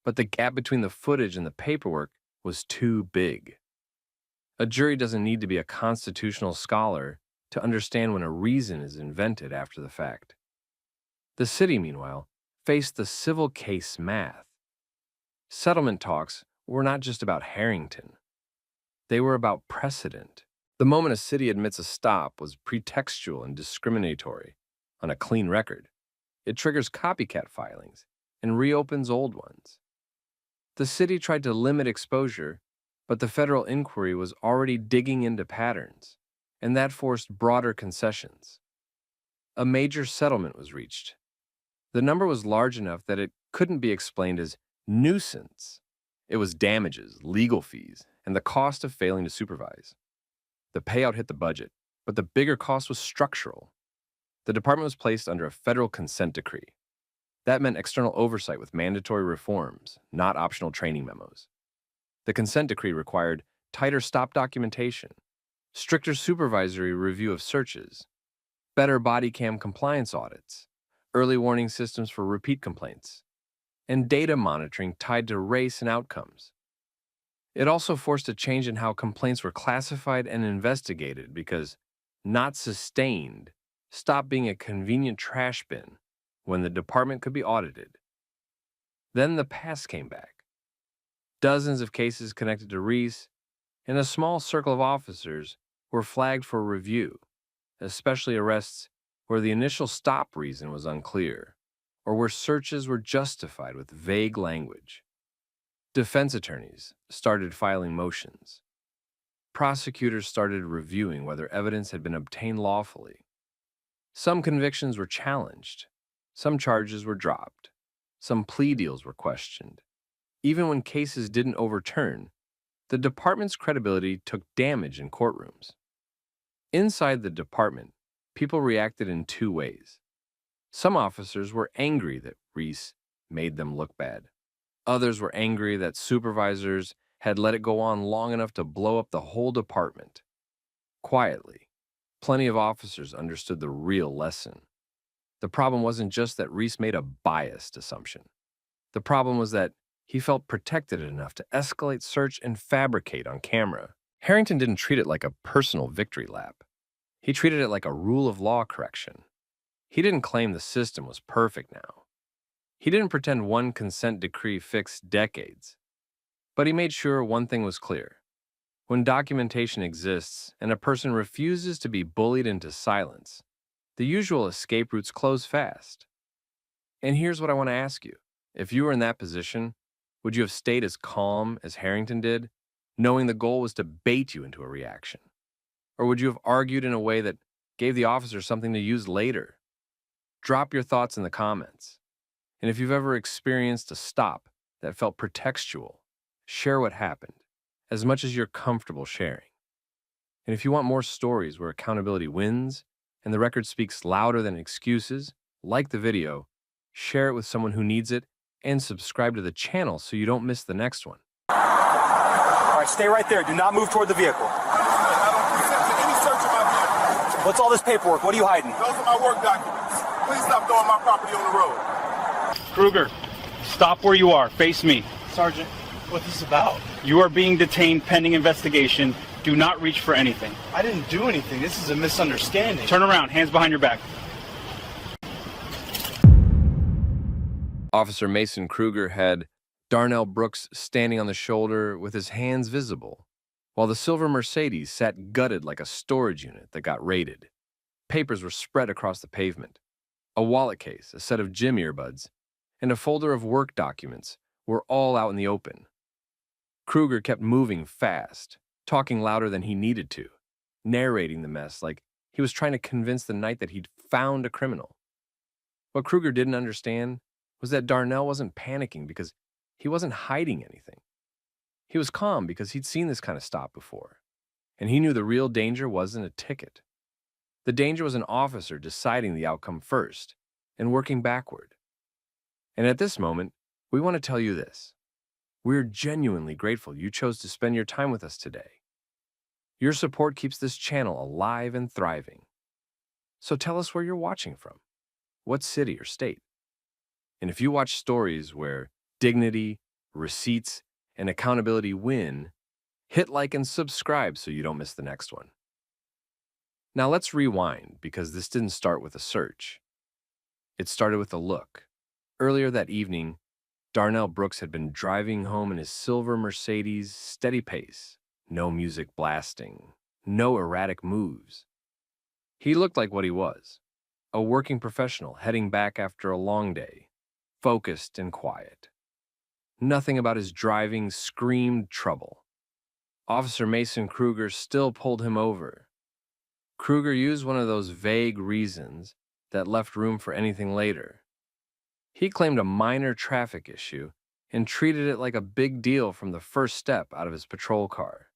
but the gap between the footage and the paperwork was too big. A jury doesn't need to be a constitutional scholar to understand when a reason is invented after the fact. The city, meanwhile, faced the civil case math. Settlement talks were not just about Harrington. They were about precedent. The moment a city admits a stop was pretextual and discriminatory on a clean record. It triggers copycat filings and reopens old ones. The city tried to limit exposure, but the federal inquiry was already digging into patterns, and that forced broader concessions. A major settlement was reached. The number was large enough that it couldn't be explained as nuisance. It was damages, legal fees, and the cost of failing to supervise. The payout hit the budget, but the bigger cost was structural. The department was placed under a federal consent decree. That meant external oversight with mandatory reforms, not optional training memos. The consent decree required tighter stop documentation, stricter supervisory review of searches, better Bodycam compliance audits, early warning systems for repeat complaints, and data monitoring tied to race and outcomes. It also forced a change in how complaints were classified and investigated because not sustained stopped being a convenient trash bin when the department could be audited. Then the past came back. Dozens of cases connected to Reese, and a small circle of officers were flagged for review, especially arrests where the initial stop reason was unclear, or where searches were justified with vague language. Defense attorneys started filing motions. Prosecutors started reviewing whether evidence had been obtained lawfully. Some convictions were challenged. Some charges were dropped. Some plea deals were questioned. Even when cases didn't overturn, the department's credibility took damage in courtrooms. Inside the department, people reacted in two ways. Some officers were angry that Reese made them look bad. Others were angry that supervisors had let it go on long enough to blow up the whole department. Quietly, plenty of officers understood the real lesson. The problem wasn't just that Reese made a biased assumption. The problem was that he felt protected enough to escalate search and fabricate on camera. Harrington didn't treat it like a personal victory lap. He treated it like a rule of law correction. He didn't claim the system was perfect now. He didn't pretend one consent decree fixed decades. But he made sure one thing was clear. When documentation exists and a person refuses to be bullied into silence, the usual escape routes close fast. And here's what I want to ask you. If you were in that position, would you have stayed as calm as Harrington did, knowing the goal was to bait you into a reaction? Or would you have argued in a way that gave the officer something to use later? Drop your thoughts in the comments. And if you've ever experienced a stop that felt pretextual, share what happened, as much as you're comfortable sharing. And if you want more stories where accountability wins and the record speaks louder than excuses, like the video, share it with someone who needs it, and subscribe to the channel so you don't miss the next one. All right, stay right there. Do not move toward the vehicle. I don't consent to any search of my vehicle. What's all this paperwork? What are you hiding? Those are my work documents. Please stop throwing my property on the road. Kruger, stop where you are. Face me. Sergeant, what's this about? You are being detained pending investigation. Do not reach for anything. I didn't do anything. This is a misunderstanding. Turn around. Hands behind your back. Officer Mason Kruger had Darnell Brooks standing on the shoulder with his hands visible, while the silver Mercedes sat gutted like a storage unit that got raided. Papers were spread across the pavement. A wallet case, a set of gym earbuds, and a folder of work documents were all out in the open. Kruger kept moving fast, talking louder than he needed to, narrating the mess like he was trying to convince the night that he'd found a criminal. What Kruger didn't understand was that Darnell wasn't panicking because he wasn't hiding anything. He was calm because he'd seen this kind of stop before, and he knew the real danger wasn't a ticket. The danger was an officer deciding the outcome first and working backward. And at this moment, we want to tell you this. We're genuinely grateful you chose to spend your time with us today. Your support keeps this channel alive and thriving. So tell us where you're watching from, what city or state. And if you watch stories where dignity, receipts, and accountability win, Hit like and subscribe so you don't miss the next one. Now let's rewind, because this didn't start with a search. It started with a look. Earlier that evening, Darnell Brooks had been driving home in his silver Mercedes, steady pace, no music blasting, no erratic moves. He looked like what he was, a working professional heading back after a long day, focused and quiet. Nothing about his driving screamed trouble. Officer Mason Kruger still pulled him over. Kruger used one of those vague reasons that left room for anything later. He claimed a minor traffic issue and treated it like a big deal from the first step out of his patrol car.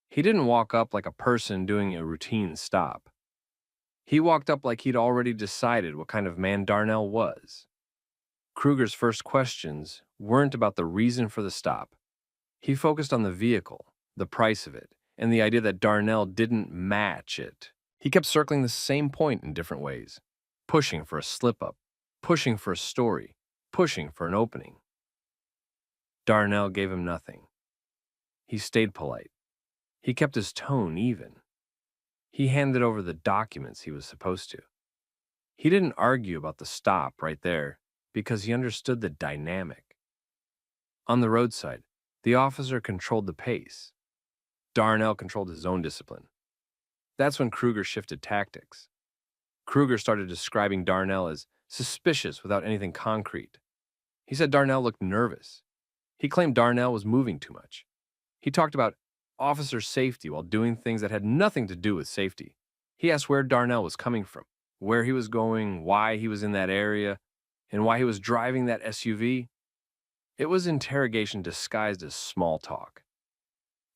He didn't walk up like a person doing a routine stop. He walked up like he'd already decided what kind of man Darnell was. Kruger's first questions weren't about the reason for the stop. He focused on the vehicle, the price of it, and the idea that Darnell didn't match it. He kept circling the same point in different ways, pushing for a slip-up, pushing for a story, pushing for an opening. Darnell gave him nothing. He stayed polite. He kept his tone even. He handed over the documents he was supposed to. He didn't argue about the stop right there because he understood the dynamic. On the roadside, the officer controlled the pace. Darnell controlled his own discipline. That's when Kruger shifted tactics. Kruger started describing Darnell as suspicious without anything concrete. He said Darnell looked nervous. He claimed Darnell was moving too much. He talked about officer safety while doing things that had nothing to do with safety. He asked where Darnell was coming from, where he was going, why he was in that area, and why he was driving that SUV. It was interrogation disguised as small talk.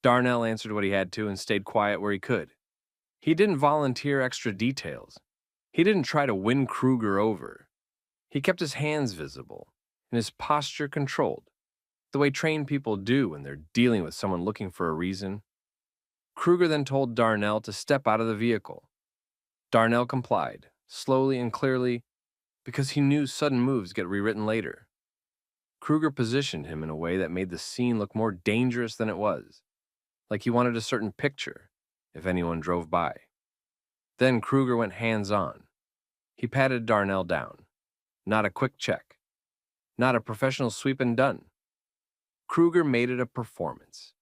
Darnell answered what he had to and stayed quiet where he could. He didn't volunteer extra details. He didn't try to win Kruger over. He kept his hands visible and his posture controlled, the way trained people do when they're dealing with someone looking for a reason. Kruger then told Darnell to step out of the vehicle. Darnell complied, slowly and clearly, because he knew sudden moves get rewritten later. Kruger positioned him in a way that made the scene look more dangerous than it was, like he wanted a certain picture if anyone drove by. Then Kruger went hands-on. He patted Darnell down. Not a quick check. Not a professional sweep and done. Kruger made it a performance.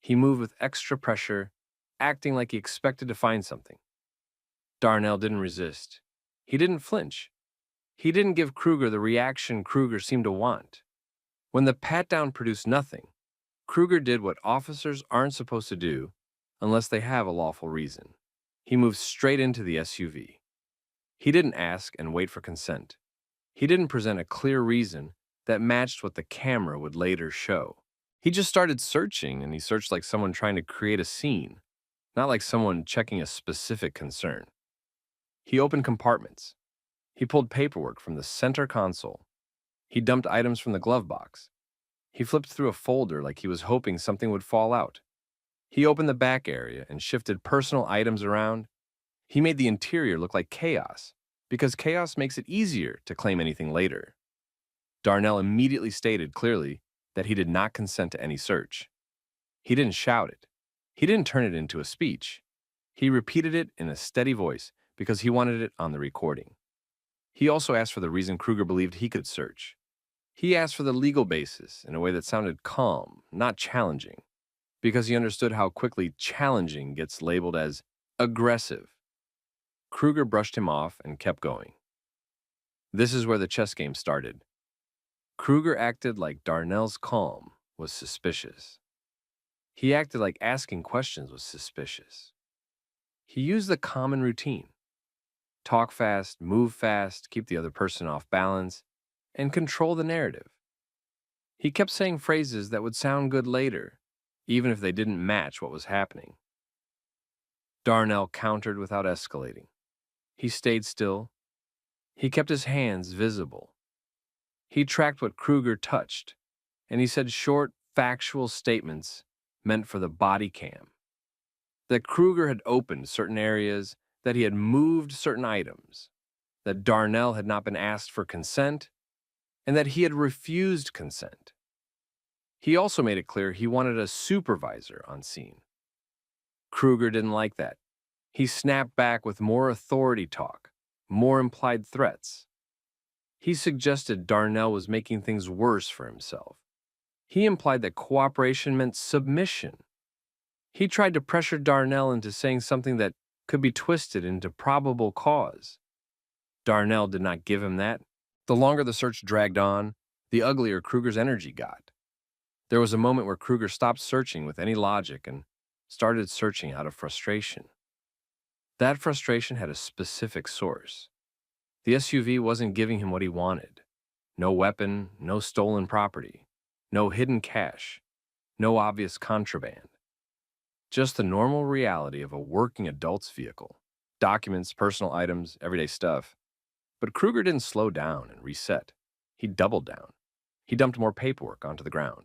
He moved with extra pressure, acting like he expected to find something. Darnell didn't resist. He didn't flinch. He didn't give Kruger the reaction Kruger seemed to want. When the pat-down produced nothing, Kruger did what officers aren't supposed to do unless they have a lawful reason. He moved straight into the SUV. He didn't ask and wait for consent. He didn't present a clear reason that matched what the camera would later show. He just started searching, and he searched like someone trying to create a scene, not like someone checking a specific concern. He opened compartments. He pulled paperwork from the center console. He dumped items from the glove box. He flipped through a folder like he was hoping something would fall out. He opened the back area and shifted personal items around. He made the interior look like chaos, because chaos makes it easier to claim anything later. Darnell immediately stated clearly that he did not consent to any search. He didn't shout it. He didn't turn it into a speech. He repeated it in a steady voice because he wanted it on the recording. He also asked for the reason Kruger believed he could search. He asked for the legal basis in a way that sounded calm, not challenging, because he understood how quickly challenging gets labeled as aggressive. Kruger brushed him off and kept going. This is where the chess game started. Kruger acted like Darnell's calm was suspicious. He acted like asking questions was suspicious. He used the common routine. Talk fast, move fast, keep the other person off balance, and control the narrative. He kept saying phrases that would sound good later, even if they didn't match what was happening. Darnell countered without escalating. He stayed still. He kept his hands visible. He tracked what Kruger touched, and he said short, factual statements meant for the body cam. That Kruger had opened certain areas, that he had moved certain items, that Darnell had not been asked for consent, and that he had refused consent. He also made it clear he wanted a supervisor on scene. Kruger didn't like that. He snapped back with more authority talk, more implied threats. He suggested Darnell was making things worse for himself. He implied that cooperation meant submission. He tried to pressure Darnell into saying something that could be twisted into probable cause. Darnell did not give him that. The longer the search dragged on, the uglier Kruger's energy got. There was a moment where Kruger stopped searching with any logic and started searching out of frustration. That frustration had a specific source. The SUV wasn't giving him what he wanted. No weapon, no stolen property, no hidden cash, no obvious contraband. Just the normal reality of a working adult's vehicle. Documents, personal items, everyday stuff. But Kruger didn't slow down and reset. He doubled down. He dumped more paperwork onto the ground.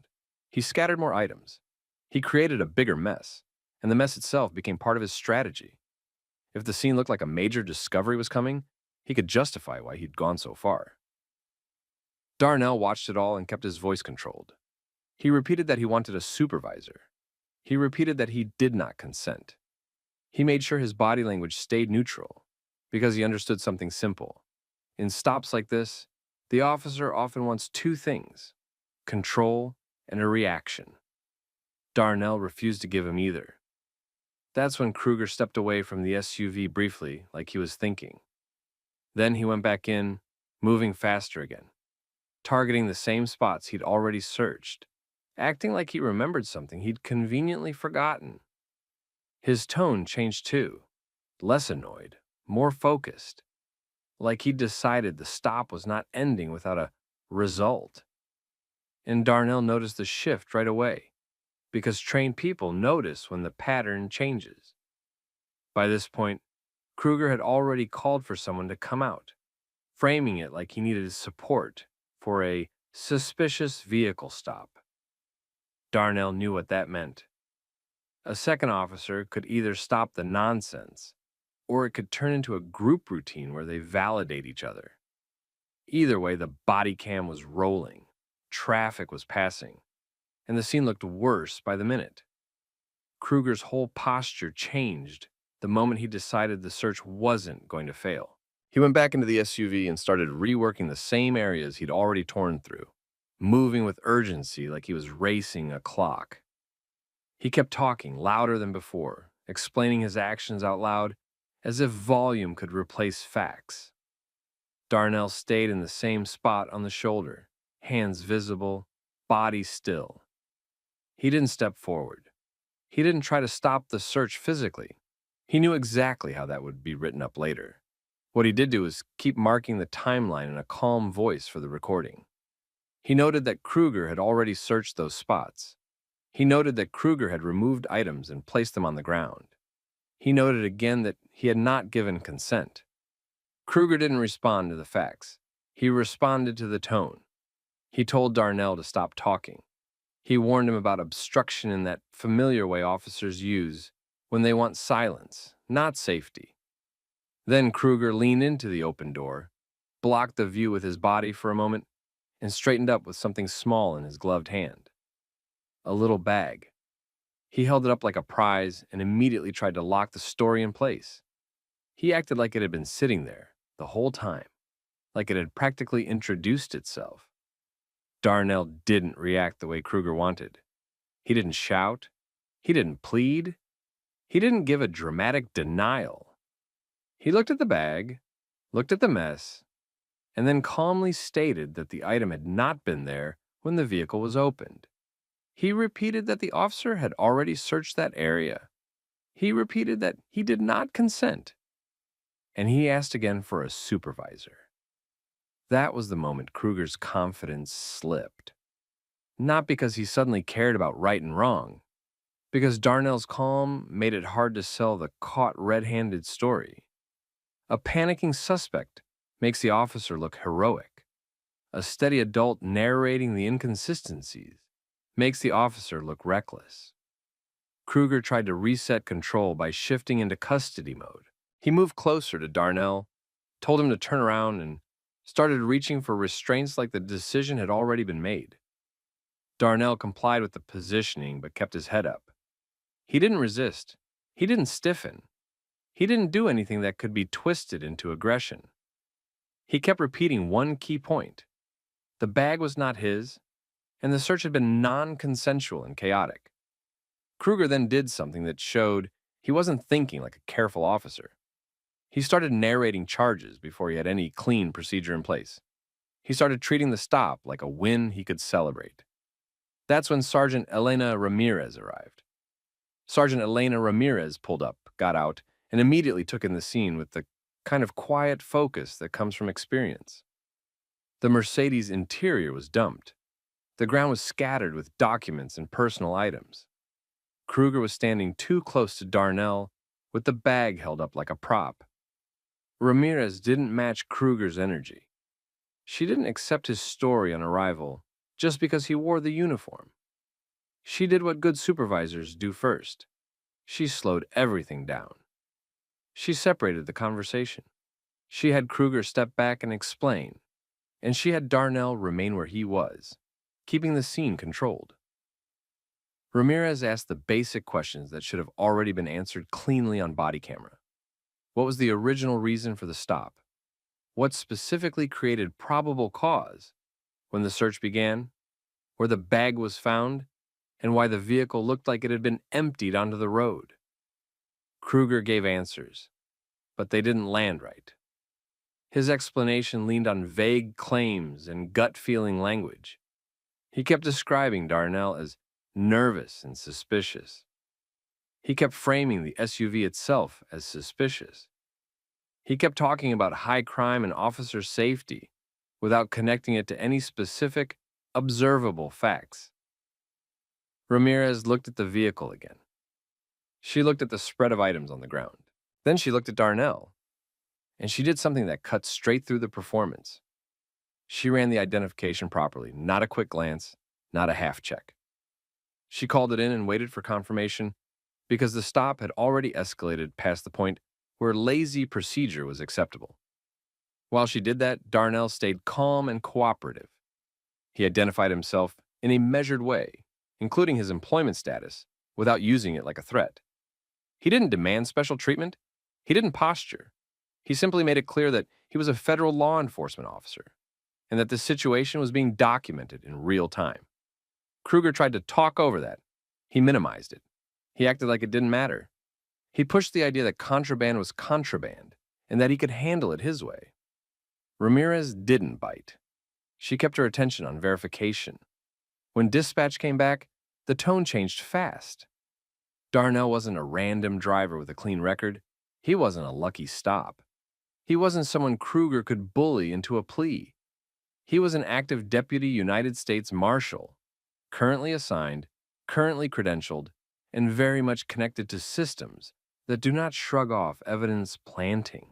He scattered more items. He created a bigger mess, and the mess itself became part of his strategy. If the scene looked like a major discovery was coming, he could justify why he'd gone so far. Darnell watched it all and kept his voice controlled. He repeated that he wanted a supervisor. He repeated that he did not consent. He made sure his body language stayed neutral, because he understood something simple. In stops like this, the officer often wants two things: control and a reaction. Darnell refused to give him either. That's when Kruger stepped away from the SUV briefly, like he was thinking. Then he went back in, moving faster again, targeting the same spots he'd already searched, acting like he remembered something he'd conveniently forgotten. His tone changed too, less annoyed, more focused, like he'd decided the stop was not ending without a result. And Darnell noticed the shift right away, because trained people notice when the pattern changes. By this point, Kruger had already called for someone to come out, framing it like he needed support for a suspicious vehicle stop. Darnell knew what that meant. A second officer could either stop the nonsense, or it could turn into a group routine where they validate each other. Either way, the body cam was rolling, traffic was passing, and the scene looked worse by the minute. Kruger's whole posture changed the moment he decided the search wasn't going to fail. He went back into the SUV and started reworking the same areas he'd already torn through, moving with urgency like he was racing a clock. He kept talking louder than before, explaining his actions out loud as if volume could replace facts. Darnell stayed in the same spot on the shoulder, hands visible, body still. He didn't step forward. He didn't try to stop the search physically. He knew exactly how that would be written up later. What he did do was keep marking the timeline in a calm voice for the recording. He noted that Kruger had already searched those spots. He noted that Kruger had removed items and placed them on the ground. He noted again that he had not given consent. Kruger didn't respond to the facts. He responded to the tone. He told Darnell to stop talking. He warned him about obstruction in that familiar way officers use when they want silence, not safety. Then Kruger leaned into the open door, blocked the view with his body for a moment, and straightened up with something small in his gloved hand. A little bag. He held it up like a prize and immediately tried to lock the story in place. He acted like it had been sitting there the whole time, like it had practically introduced itself. Darnell didn't react the way Kruger wanted. He didn't shout. He didn't plead. He didn't give a dramatic denial. He looked at the bag, looked at the mess, and then calmly stated that the item had not been there when the vehicle was opened. He repeated that the officer had already searched that area. He repeated that he did not consent. And he asked again for a supervisor. That was the moment Kruger's confidence slipped. Not because he suddenly cared about right and wrong, because Darnell's calm made it hard to sell the caught red-handed story. A panicking suspect makes the officer look heroic. A steady adult narrating the inconsistencies makes the officer look reckless. Kruger tried to reset control by shifting into custody mode. He moved closer to Darnell, told him to turn around, and started reaching for restraints like the decision had already been made. Darnell complied with the positioning but kept his head up. He didn't resist. He didn't stiffen. He didn't do anything that could be twisted into aggression. He kept repeating one key point. The bag was not his, and the search had been non-consensual and chaotic. Kruger then did something that showed he wasn't thinking like a careful officer. He started narrating charges before he had any clean procedure in place. He started treating the stop like a win he could celebrate. That's when Sergeant Elena Ramirez arrived. Sergeant Elena Ramirez pulled up, got out, and immediately took in the scene with the kind of quiet focus that comes from experience. The Mercedes interior was dumped. The ground was scattered with documents and personal items. Kruger was standing too close to Darnell, with the bag held up like a prop. Ramirez didn't match Kruger's energy. She didn't accept his story on arrival just because he wore the uniform. She did what good supervisors do first. She slowed everything down. She separated the conversation. She had Kruger step back and explain, and she had Darnell remain where he was, keeping the scene controlled. Ramirez asked the basic questions that should have already been answered cleanly on body camera. What was the original reason for the stop? What specifically created probable cause? When the search began? Where the bag was found? And why the vehicle looked like it had been emptied onto the road? Kruger gave answers, but they didn't land right. His explanation leaned on vague claims and gut-feeling language. He kept describing Darnell as nervous and suspicious. He kept framing the SUV itself as suspicious. He kept talking about high crime and officer safety without connecting it to any specific, observable facts. Ramirez looked at the vehicle again. She looked at the spread of items on the ground. Then she looked at Darnell, and she did something that cut straight through the performance. She ran the identification properly, not a quick glance, not a half check. She called it in and waited for confirmation because the stop had already escalated past the point where lazy procedure was acceptable. While she did that, Darnell stayed calm and cooperative. He identified himself in a measured way, including his employment status, without using it like a threat. He didn't demand special treatment. He didn't posture. He simply made it clear that he was a federal law enforcement officer and that the situation was being documented in real time. Kruger tried to talk over that. He minimized it. He acted like it didn't matter. He pushed the idea that contraband was contraband and that he could handle it his way. Ramirez didn't bite. She kept her attention on verification. When dispatch came back, the tone changed fast. Darnell wasn't a random driver with a clean record. He wasn't a lucky stop. He wasn't someone Kruger could bully into a plea. He was an active Deputy United States Marshal, currently assigned, currently credentialed, and very much connected to systems that do not shrug off evidence planting.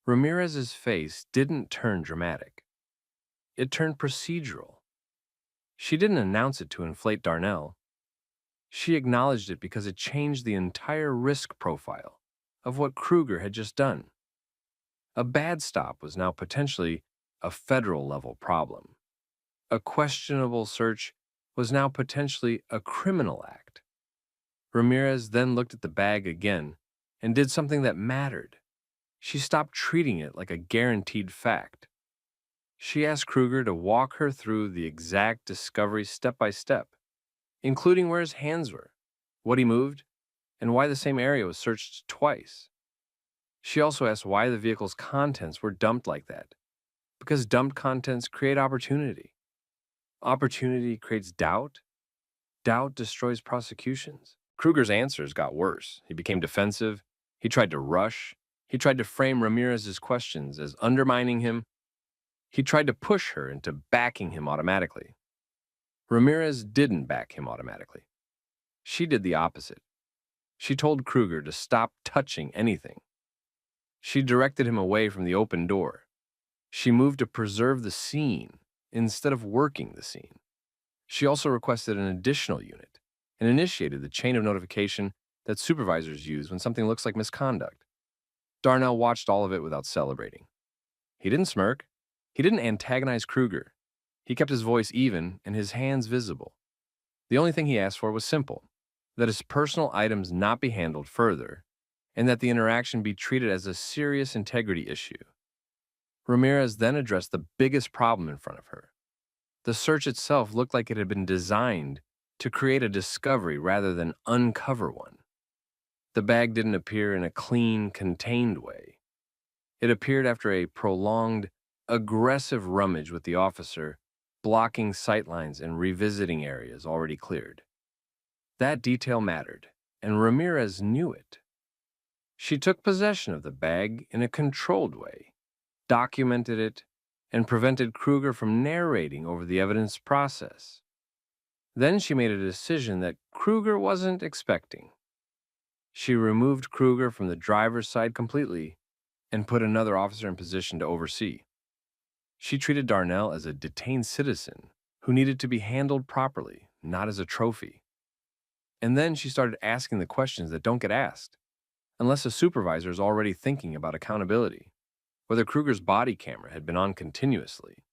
Ramirez's face didn't turn dramatic. It turned procedural. She didn't announce it to inflate Darnell. She acknowledged it because it changed the entire risk profile of what Kruger had just done. A bad stop was now potentially a federal-level problem. A questionable search was now potentially a criminal act. Ramirez then looked at the bag again and did something that mattered. She stopped treating it like a guaranteed fact. She asked Kruger to walk her through the exact discovery step by step, including where his hands were, what he moved, and why the same area was searched twice. She also asked why the vehicle's contents were dumped like that, because dumped contents create opportunity. Opportunity creates doubt. Doubt destroys prosecutions. Kruger's answers got worse. He became defensive. He tried to rush. He tried to frame Ramirez's questions as undermining him. He tried to push her into backing him automatically. Ramirez didn't back him automatically. She did the opposite. She told Kruger to stop touching anything. She directed him away from the open door. She moved to preserve the scene instead of working the scene. She also requested an additional unit and initiated the chain of notification that supervisors use when something looks like misconduct. Darnell watched all of it without celebrating. He didn't smirk. He didn't antagonize Kruger. He kept his voice even and his hands visible. The only thing he asked for was simple, that his personal items not be handled further, and that the interaction be treated as a serious integrity issue. Ramirez then addressed the biggest problem in front of her. The search itself looked like it had been designed to create a discovery rather than uncover one. The bag didn't appear in a clean, contained way. It appeared after a prolonged, aggressive rummage with the officer, blocking sightlines and revisiting areas already cleared. That detail mattered, and Ramirez knew it. She took possession of the bag in a controlled way, documented it, and prevented Kruger from narrating over the evidence process. Then she made a decision that Kruger wasn't expecting. She removed Kruger from the driver's side completely and put another officer in position to oversee. She treated Darnell as a detained citizen who needed to be handled properly, not as a trophy. And then she started asking the questions that don't get asked, unless a supervisor is already thinking about accountability. Whether Kruger's body camera had been on continuously,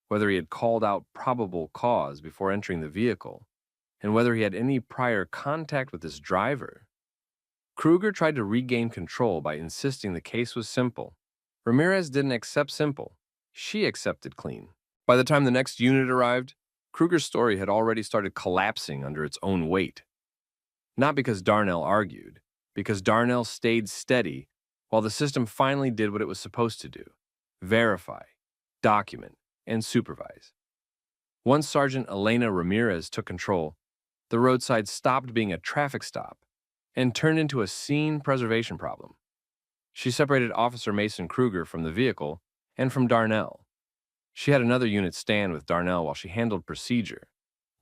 whether he had called out probable cause before entering the vehicle, and whether he had any prior contact with his driver. Kruger tried to regain control by insisting the case was simple. Ramirez didn't accept simple. She accepted clean. By the time the next unit arrived, Kruger's story had already started collapsing under its own weight. Not because Darnell argued, because Darnell stayed steady while the system finally did what it was supposed to do: verify, document, and supervise. Once Sergeant Elena Ramirez took control, the roadside stopped being a traffic stop and turned into a scene preservation problem. She separated Officer Mason Kruger from the vehicle and from Darnell. She had another unit stand with Darnell while she handled procedure,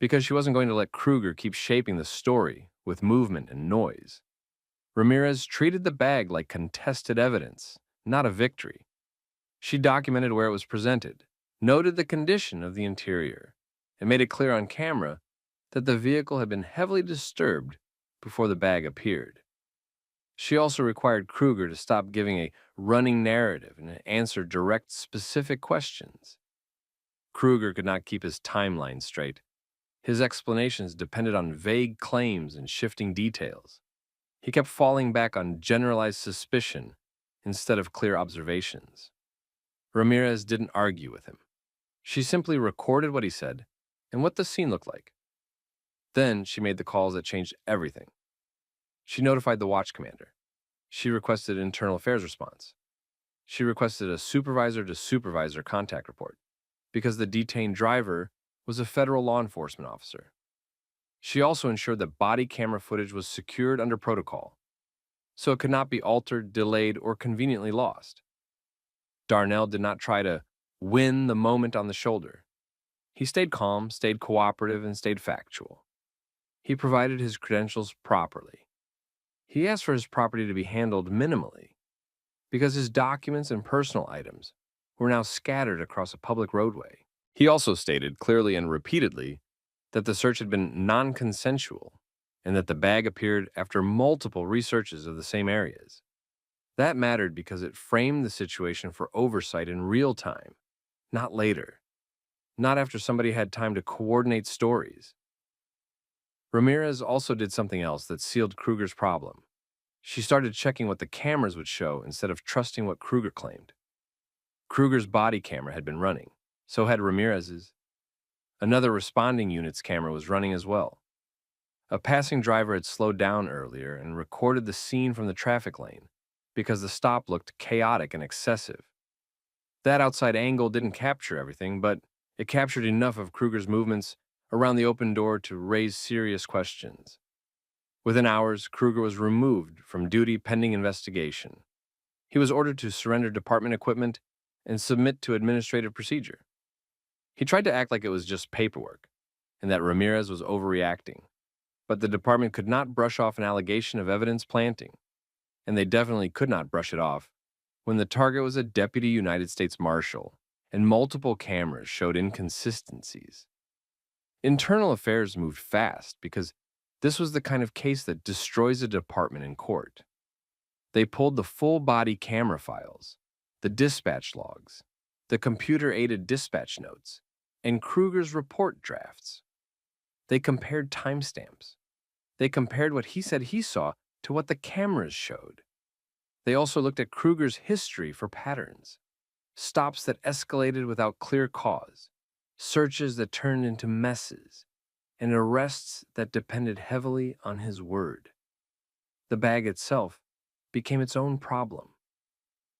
because she wasn't going to let Kruger keep shaping the story with movement and noise. Ramirez treated the bag like contested evidence, not a victory. She documented where it was presented, noted the condition of the interior, and made it clear on camera that the vehicle had been heavily disturbed before the bag appeared. She also required Kruger to stop giving a running narrative and answer direct, specific questions. Kruger could not keep his timeline straight. His explanations depended on vague claims and shifting details. He kept falling back on generalized suspicion instead of clear observations. Ramirez didn't argue with him. She simply recorded what he said and what the scene looked like. Then she made the calls that changed everything. She notified the watch commander. She requested internal affairs response. She requested a supervisor-to-supervisor contact report because the detained driver was a federal law enforcement officer. She also ensured that body camera footage was secured under protocol, so it could not be altered, delayed, or conveniently lost. Darnell did not try to win the moment on the shoulder. He stayed calm, stayed cooperative, and stayed factual. He provided his credentials properly. He asked for his property to be handled minimally, because his documents and personal items were now scattered across a public roadway. He also stated clearly and repeatedly that the search had been non-consensual and that the bag appeared after multiple researches of the same areas. That mattered because it framed the situation for oversight in real time, not later, not after somebody had time to coordinate stories. Ramirez also did something else that sealed Kruger's problem. She started checking what the cameras would show instead of trusting what Kruger claimed. Kruger's body camera had been running, so had Ramirez's. Another responding unit's camera was running as well. A passing driver had slowed down earlier and recorded the scene from the traffic lane because the stop looked chaotic and excessive. That outside angle didn't capture everything, but it captured enough of Kruger's movements around the open door to raise serious questions. Within hours, Kruger was removed from duty pending investigation. He was ordered to surrender department equipment and submit to administrative procedure. He tried to act like it was just paperwork and that Ramirez was overreacting, but the department could not brush off an allegation of evidence planting, and they definitely could not brush it off when the target was a deputy United States Marshal and multiple cameras showed inconsistencies. Internal affairs moved fast because this was the kind of case that destroys a department in court. They pulled the full body camera files, the dispatch logs, the computer-aided dispatch notes, and Kruger's report drafts. They compared timestamps. They compared what he said he saw to what the cameras showed. They also looked at Kruger's history for patterns, stops that escalated without clear cause, searches that turned into messes, and arrests that depended heavily on his word. The bag itself became its own problem.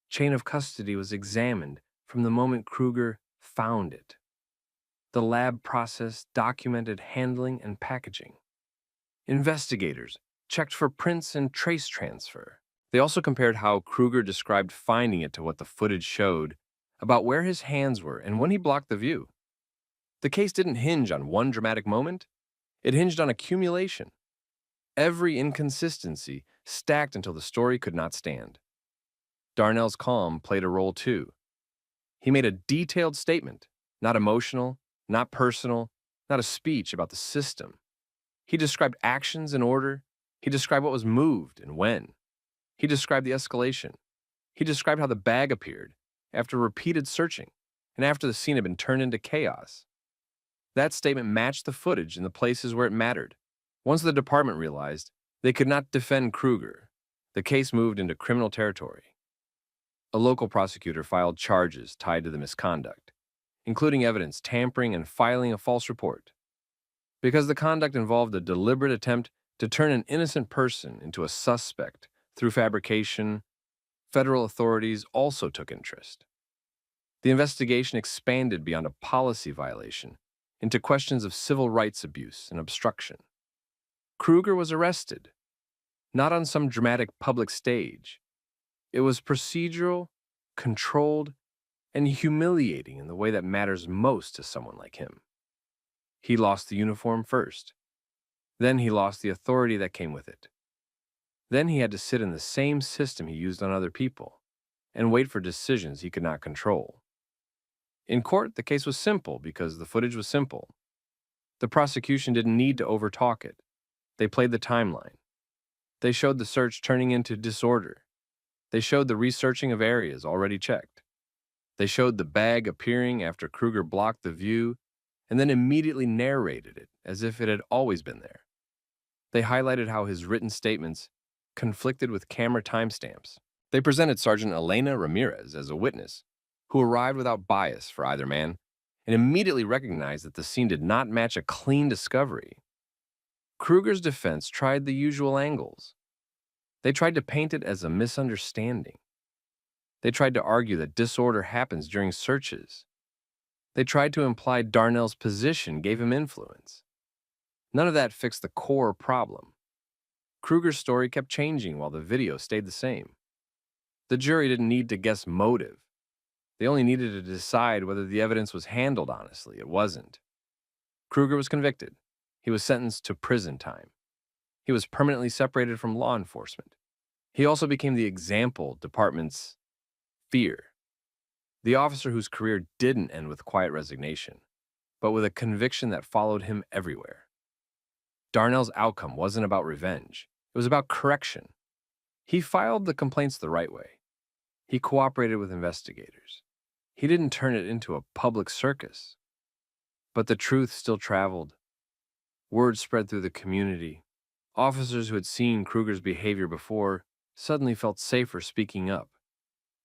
Chain of custody was examined from the moment Kruger found it. The lab process documented handling and packaging. Investigators checked for prints and trace transfer. They also compared how Kruger described finding it to what the footage showed about where his hands were and when he blocked the view. The case didn't hinge on one dramatic moment. It hinged on accumulation. Every inconsistency stacked until the story could not stand. Darnell's calm played a role too. He made a detailed statement, not emotional, not personal, not a speech about the system. He described actions in order. He described what was moved and when. He described the escalation. He described how the bag appeared after repeated searching and after the scene had been turned into chaos. That statement matched the footage in the places where it mattered. Once the department realized they could not defend Kruger, the case moved into criminal territory. A local prosecutor filed charges tied to the misconduct, including evidence tampering and filing a false report. Because the conduct involved a deliberate attempt to turn an innocent person into a suspect through fabrication, federal authorities also took interest. The investigation expanded beyond a policy violation into questions of civil rights abuse and obstruction. Kruger was arrested, not on some dramatic public stage. It was procedural, controlled, and humiliating in the way that matters most to someone like him. He lost the uniform first. Then he lost the authority that came with it. Then he had to sit in the same system he used on other people and wait for decisions he could not control. In court, the case was simple because the footage was simple. The prosecution didn't need to overtalk it. They played the timeline. They showed the search turning into disorder. They showed the researching of areas already checked. They showed the bag appearing after Kruger blocked the view and then immediately narrated it as if it had always been there. They highlighted how his written statements conflicted with camera timestamps. They presented Sergeant Elena Ramirez as a witness who arrived without bias for either man and immediately recognized that the scene did not match a clean discovery. Kruger's defense tried the usual angles. They tried to paint it as a misunderstanding. They tried to argue that disorder happens during searches. They tried to imply Darnell's position gave him influence. None of that fixed the core problem. Kruger's story kept changing while the video stayed the same. The jury didn't need to guess motive. They only needed to decide whether the evidence was handled honestly. It wasn't. Kruger was convicted. He was sentenced to prison time. He was permanently separated from law enforcement. He also became the example department's fear. The officer whose career didn't end with quiet resignation, but with a conviction that followed him everywhere. Darnell's outcome wasn't about revenge. It was about correction. He filed the complaints the right way. He cooperated with investigators. He didn't turn it into a public circus. But the truth still traveled. Word spread through the community. Officers who had seen Kruger's behavior before suddenly felt safer speaking up.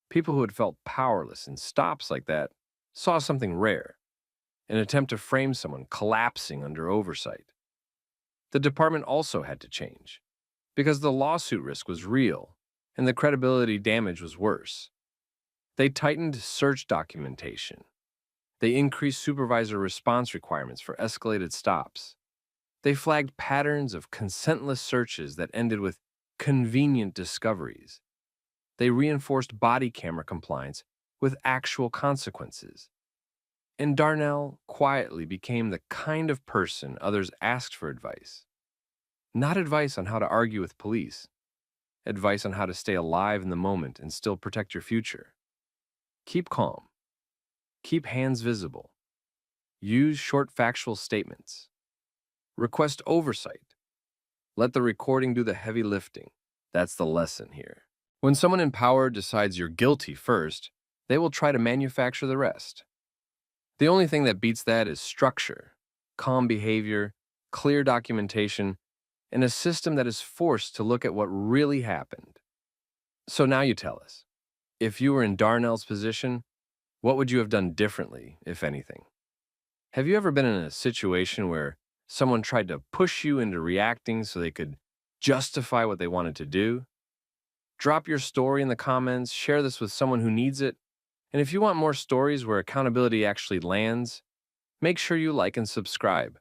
People who had felt powerless in stops like that saw something rare, an attempt to frame someone collapsing under oversight. The department also had to change, because the lawsuit risk was real and the credibility damage was worse. They tightened search documentation. They increased supervisor response requirements for escalated stops. They flagged patterns of consentless searches that ended with convenient discoveries. They reinforced body camera compliance with actual consequences. And Darnell quietly became the kind of person others asked for advice. Not advice on how to argue with police, advice on how to stay alive in the moment and still protect your future. Keep calm. Keep hands visible. Use short factual statements. Request oversight. Let the recording do the heavy lifting. That's the lesson here. When someone in power decides you're guilty first, they will try to manufacture the rest. The only thing that beats that is structure, calm behavior, clear documentation, and a system that is forced to look at what really happened. So now you tell us, if you were in Darnell's position, what would you have done differently, if anything? Have you ever been in a situation where someone tried to push you into reacting so they could justify what they wanted to do? Drop your story in the comments, share this with someone who needs it, and if you want more stories where accountability actually lands, make sure you like and subscribe.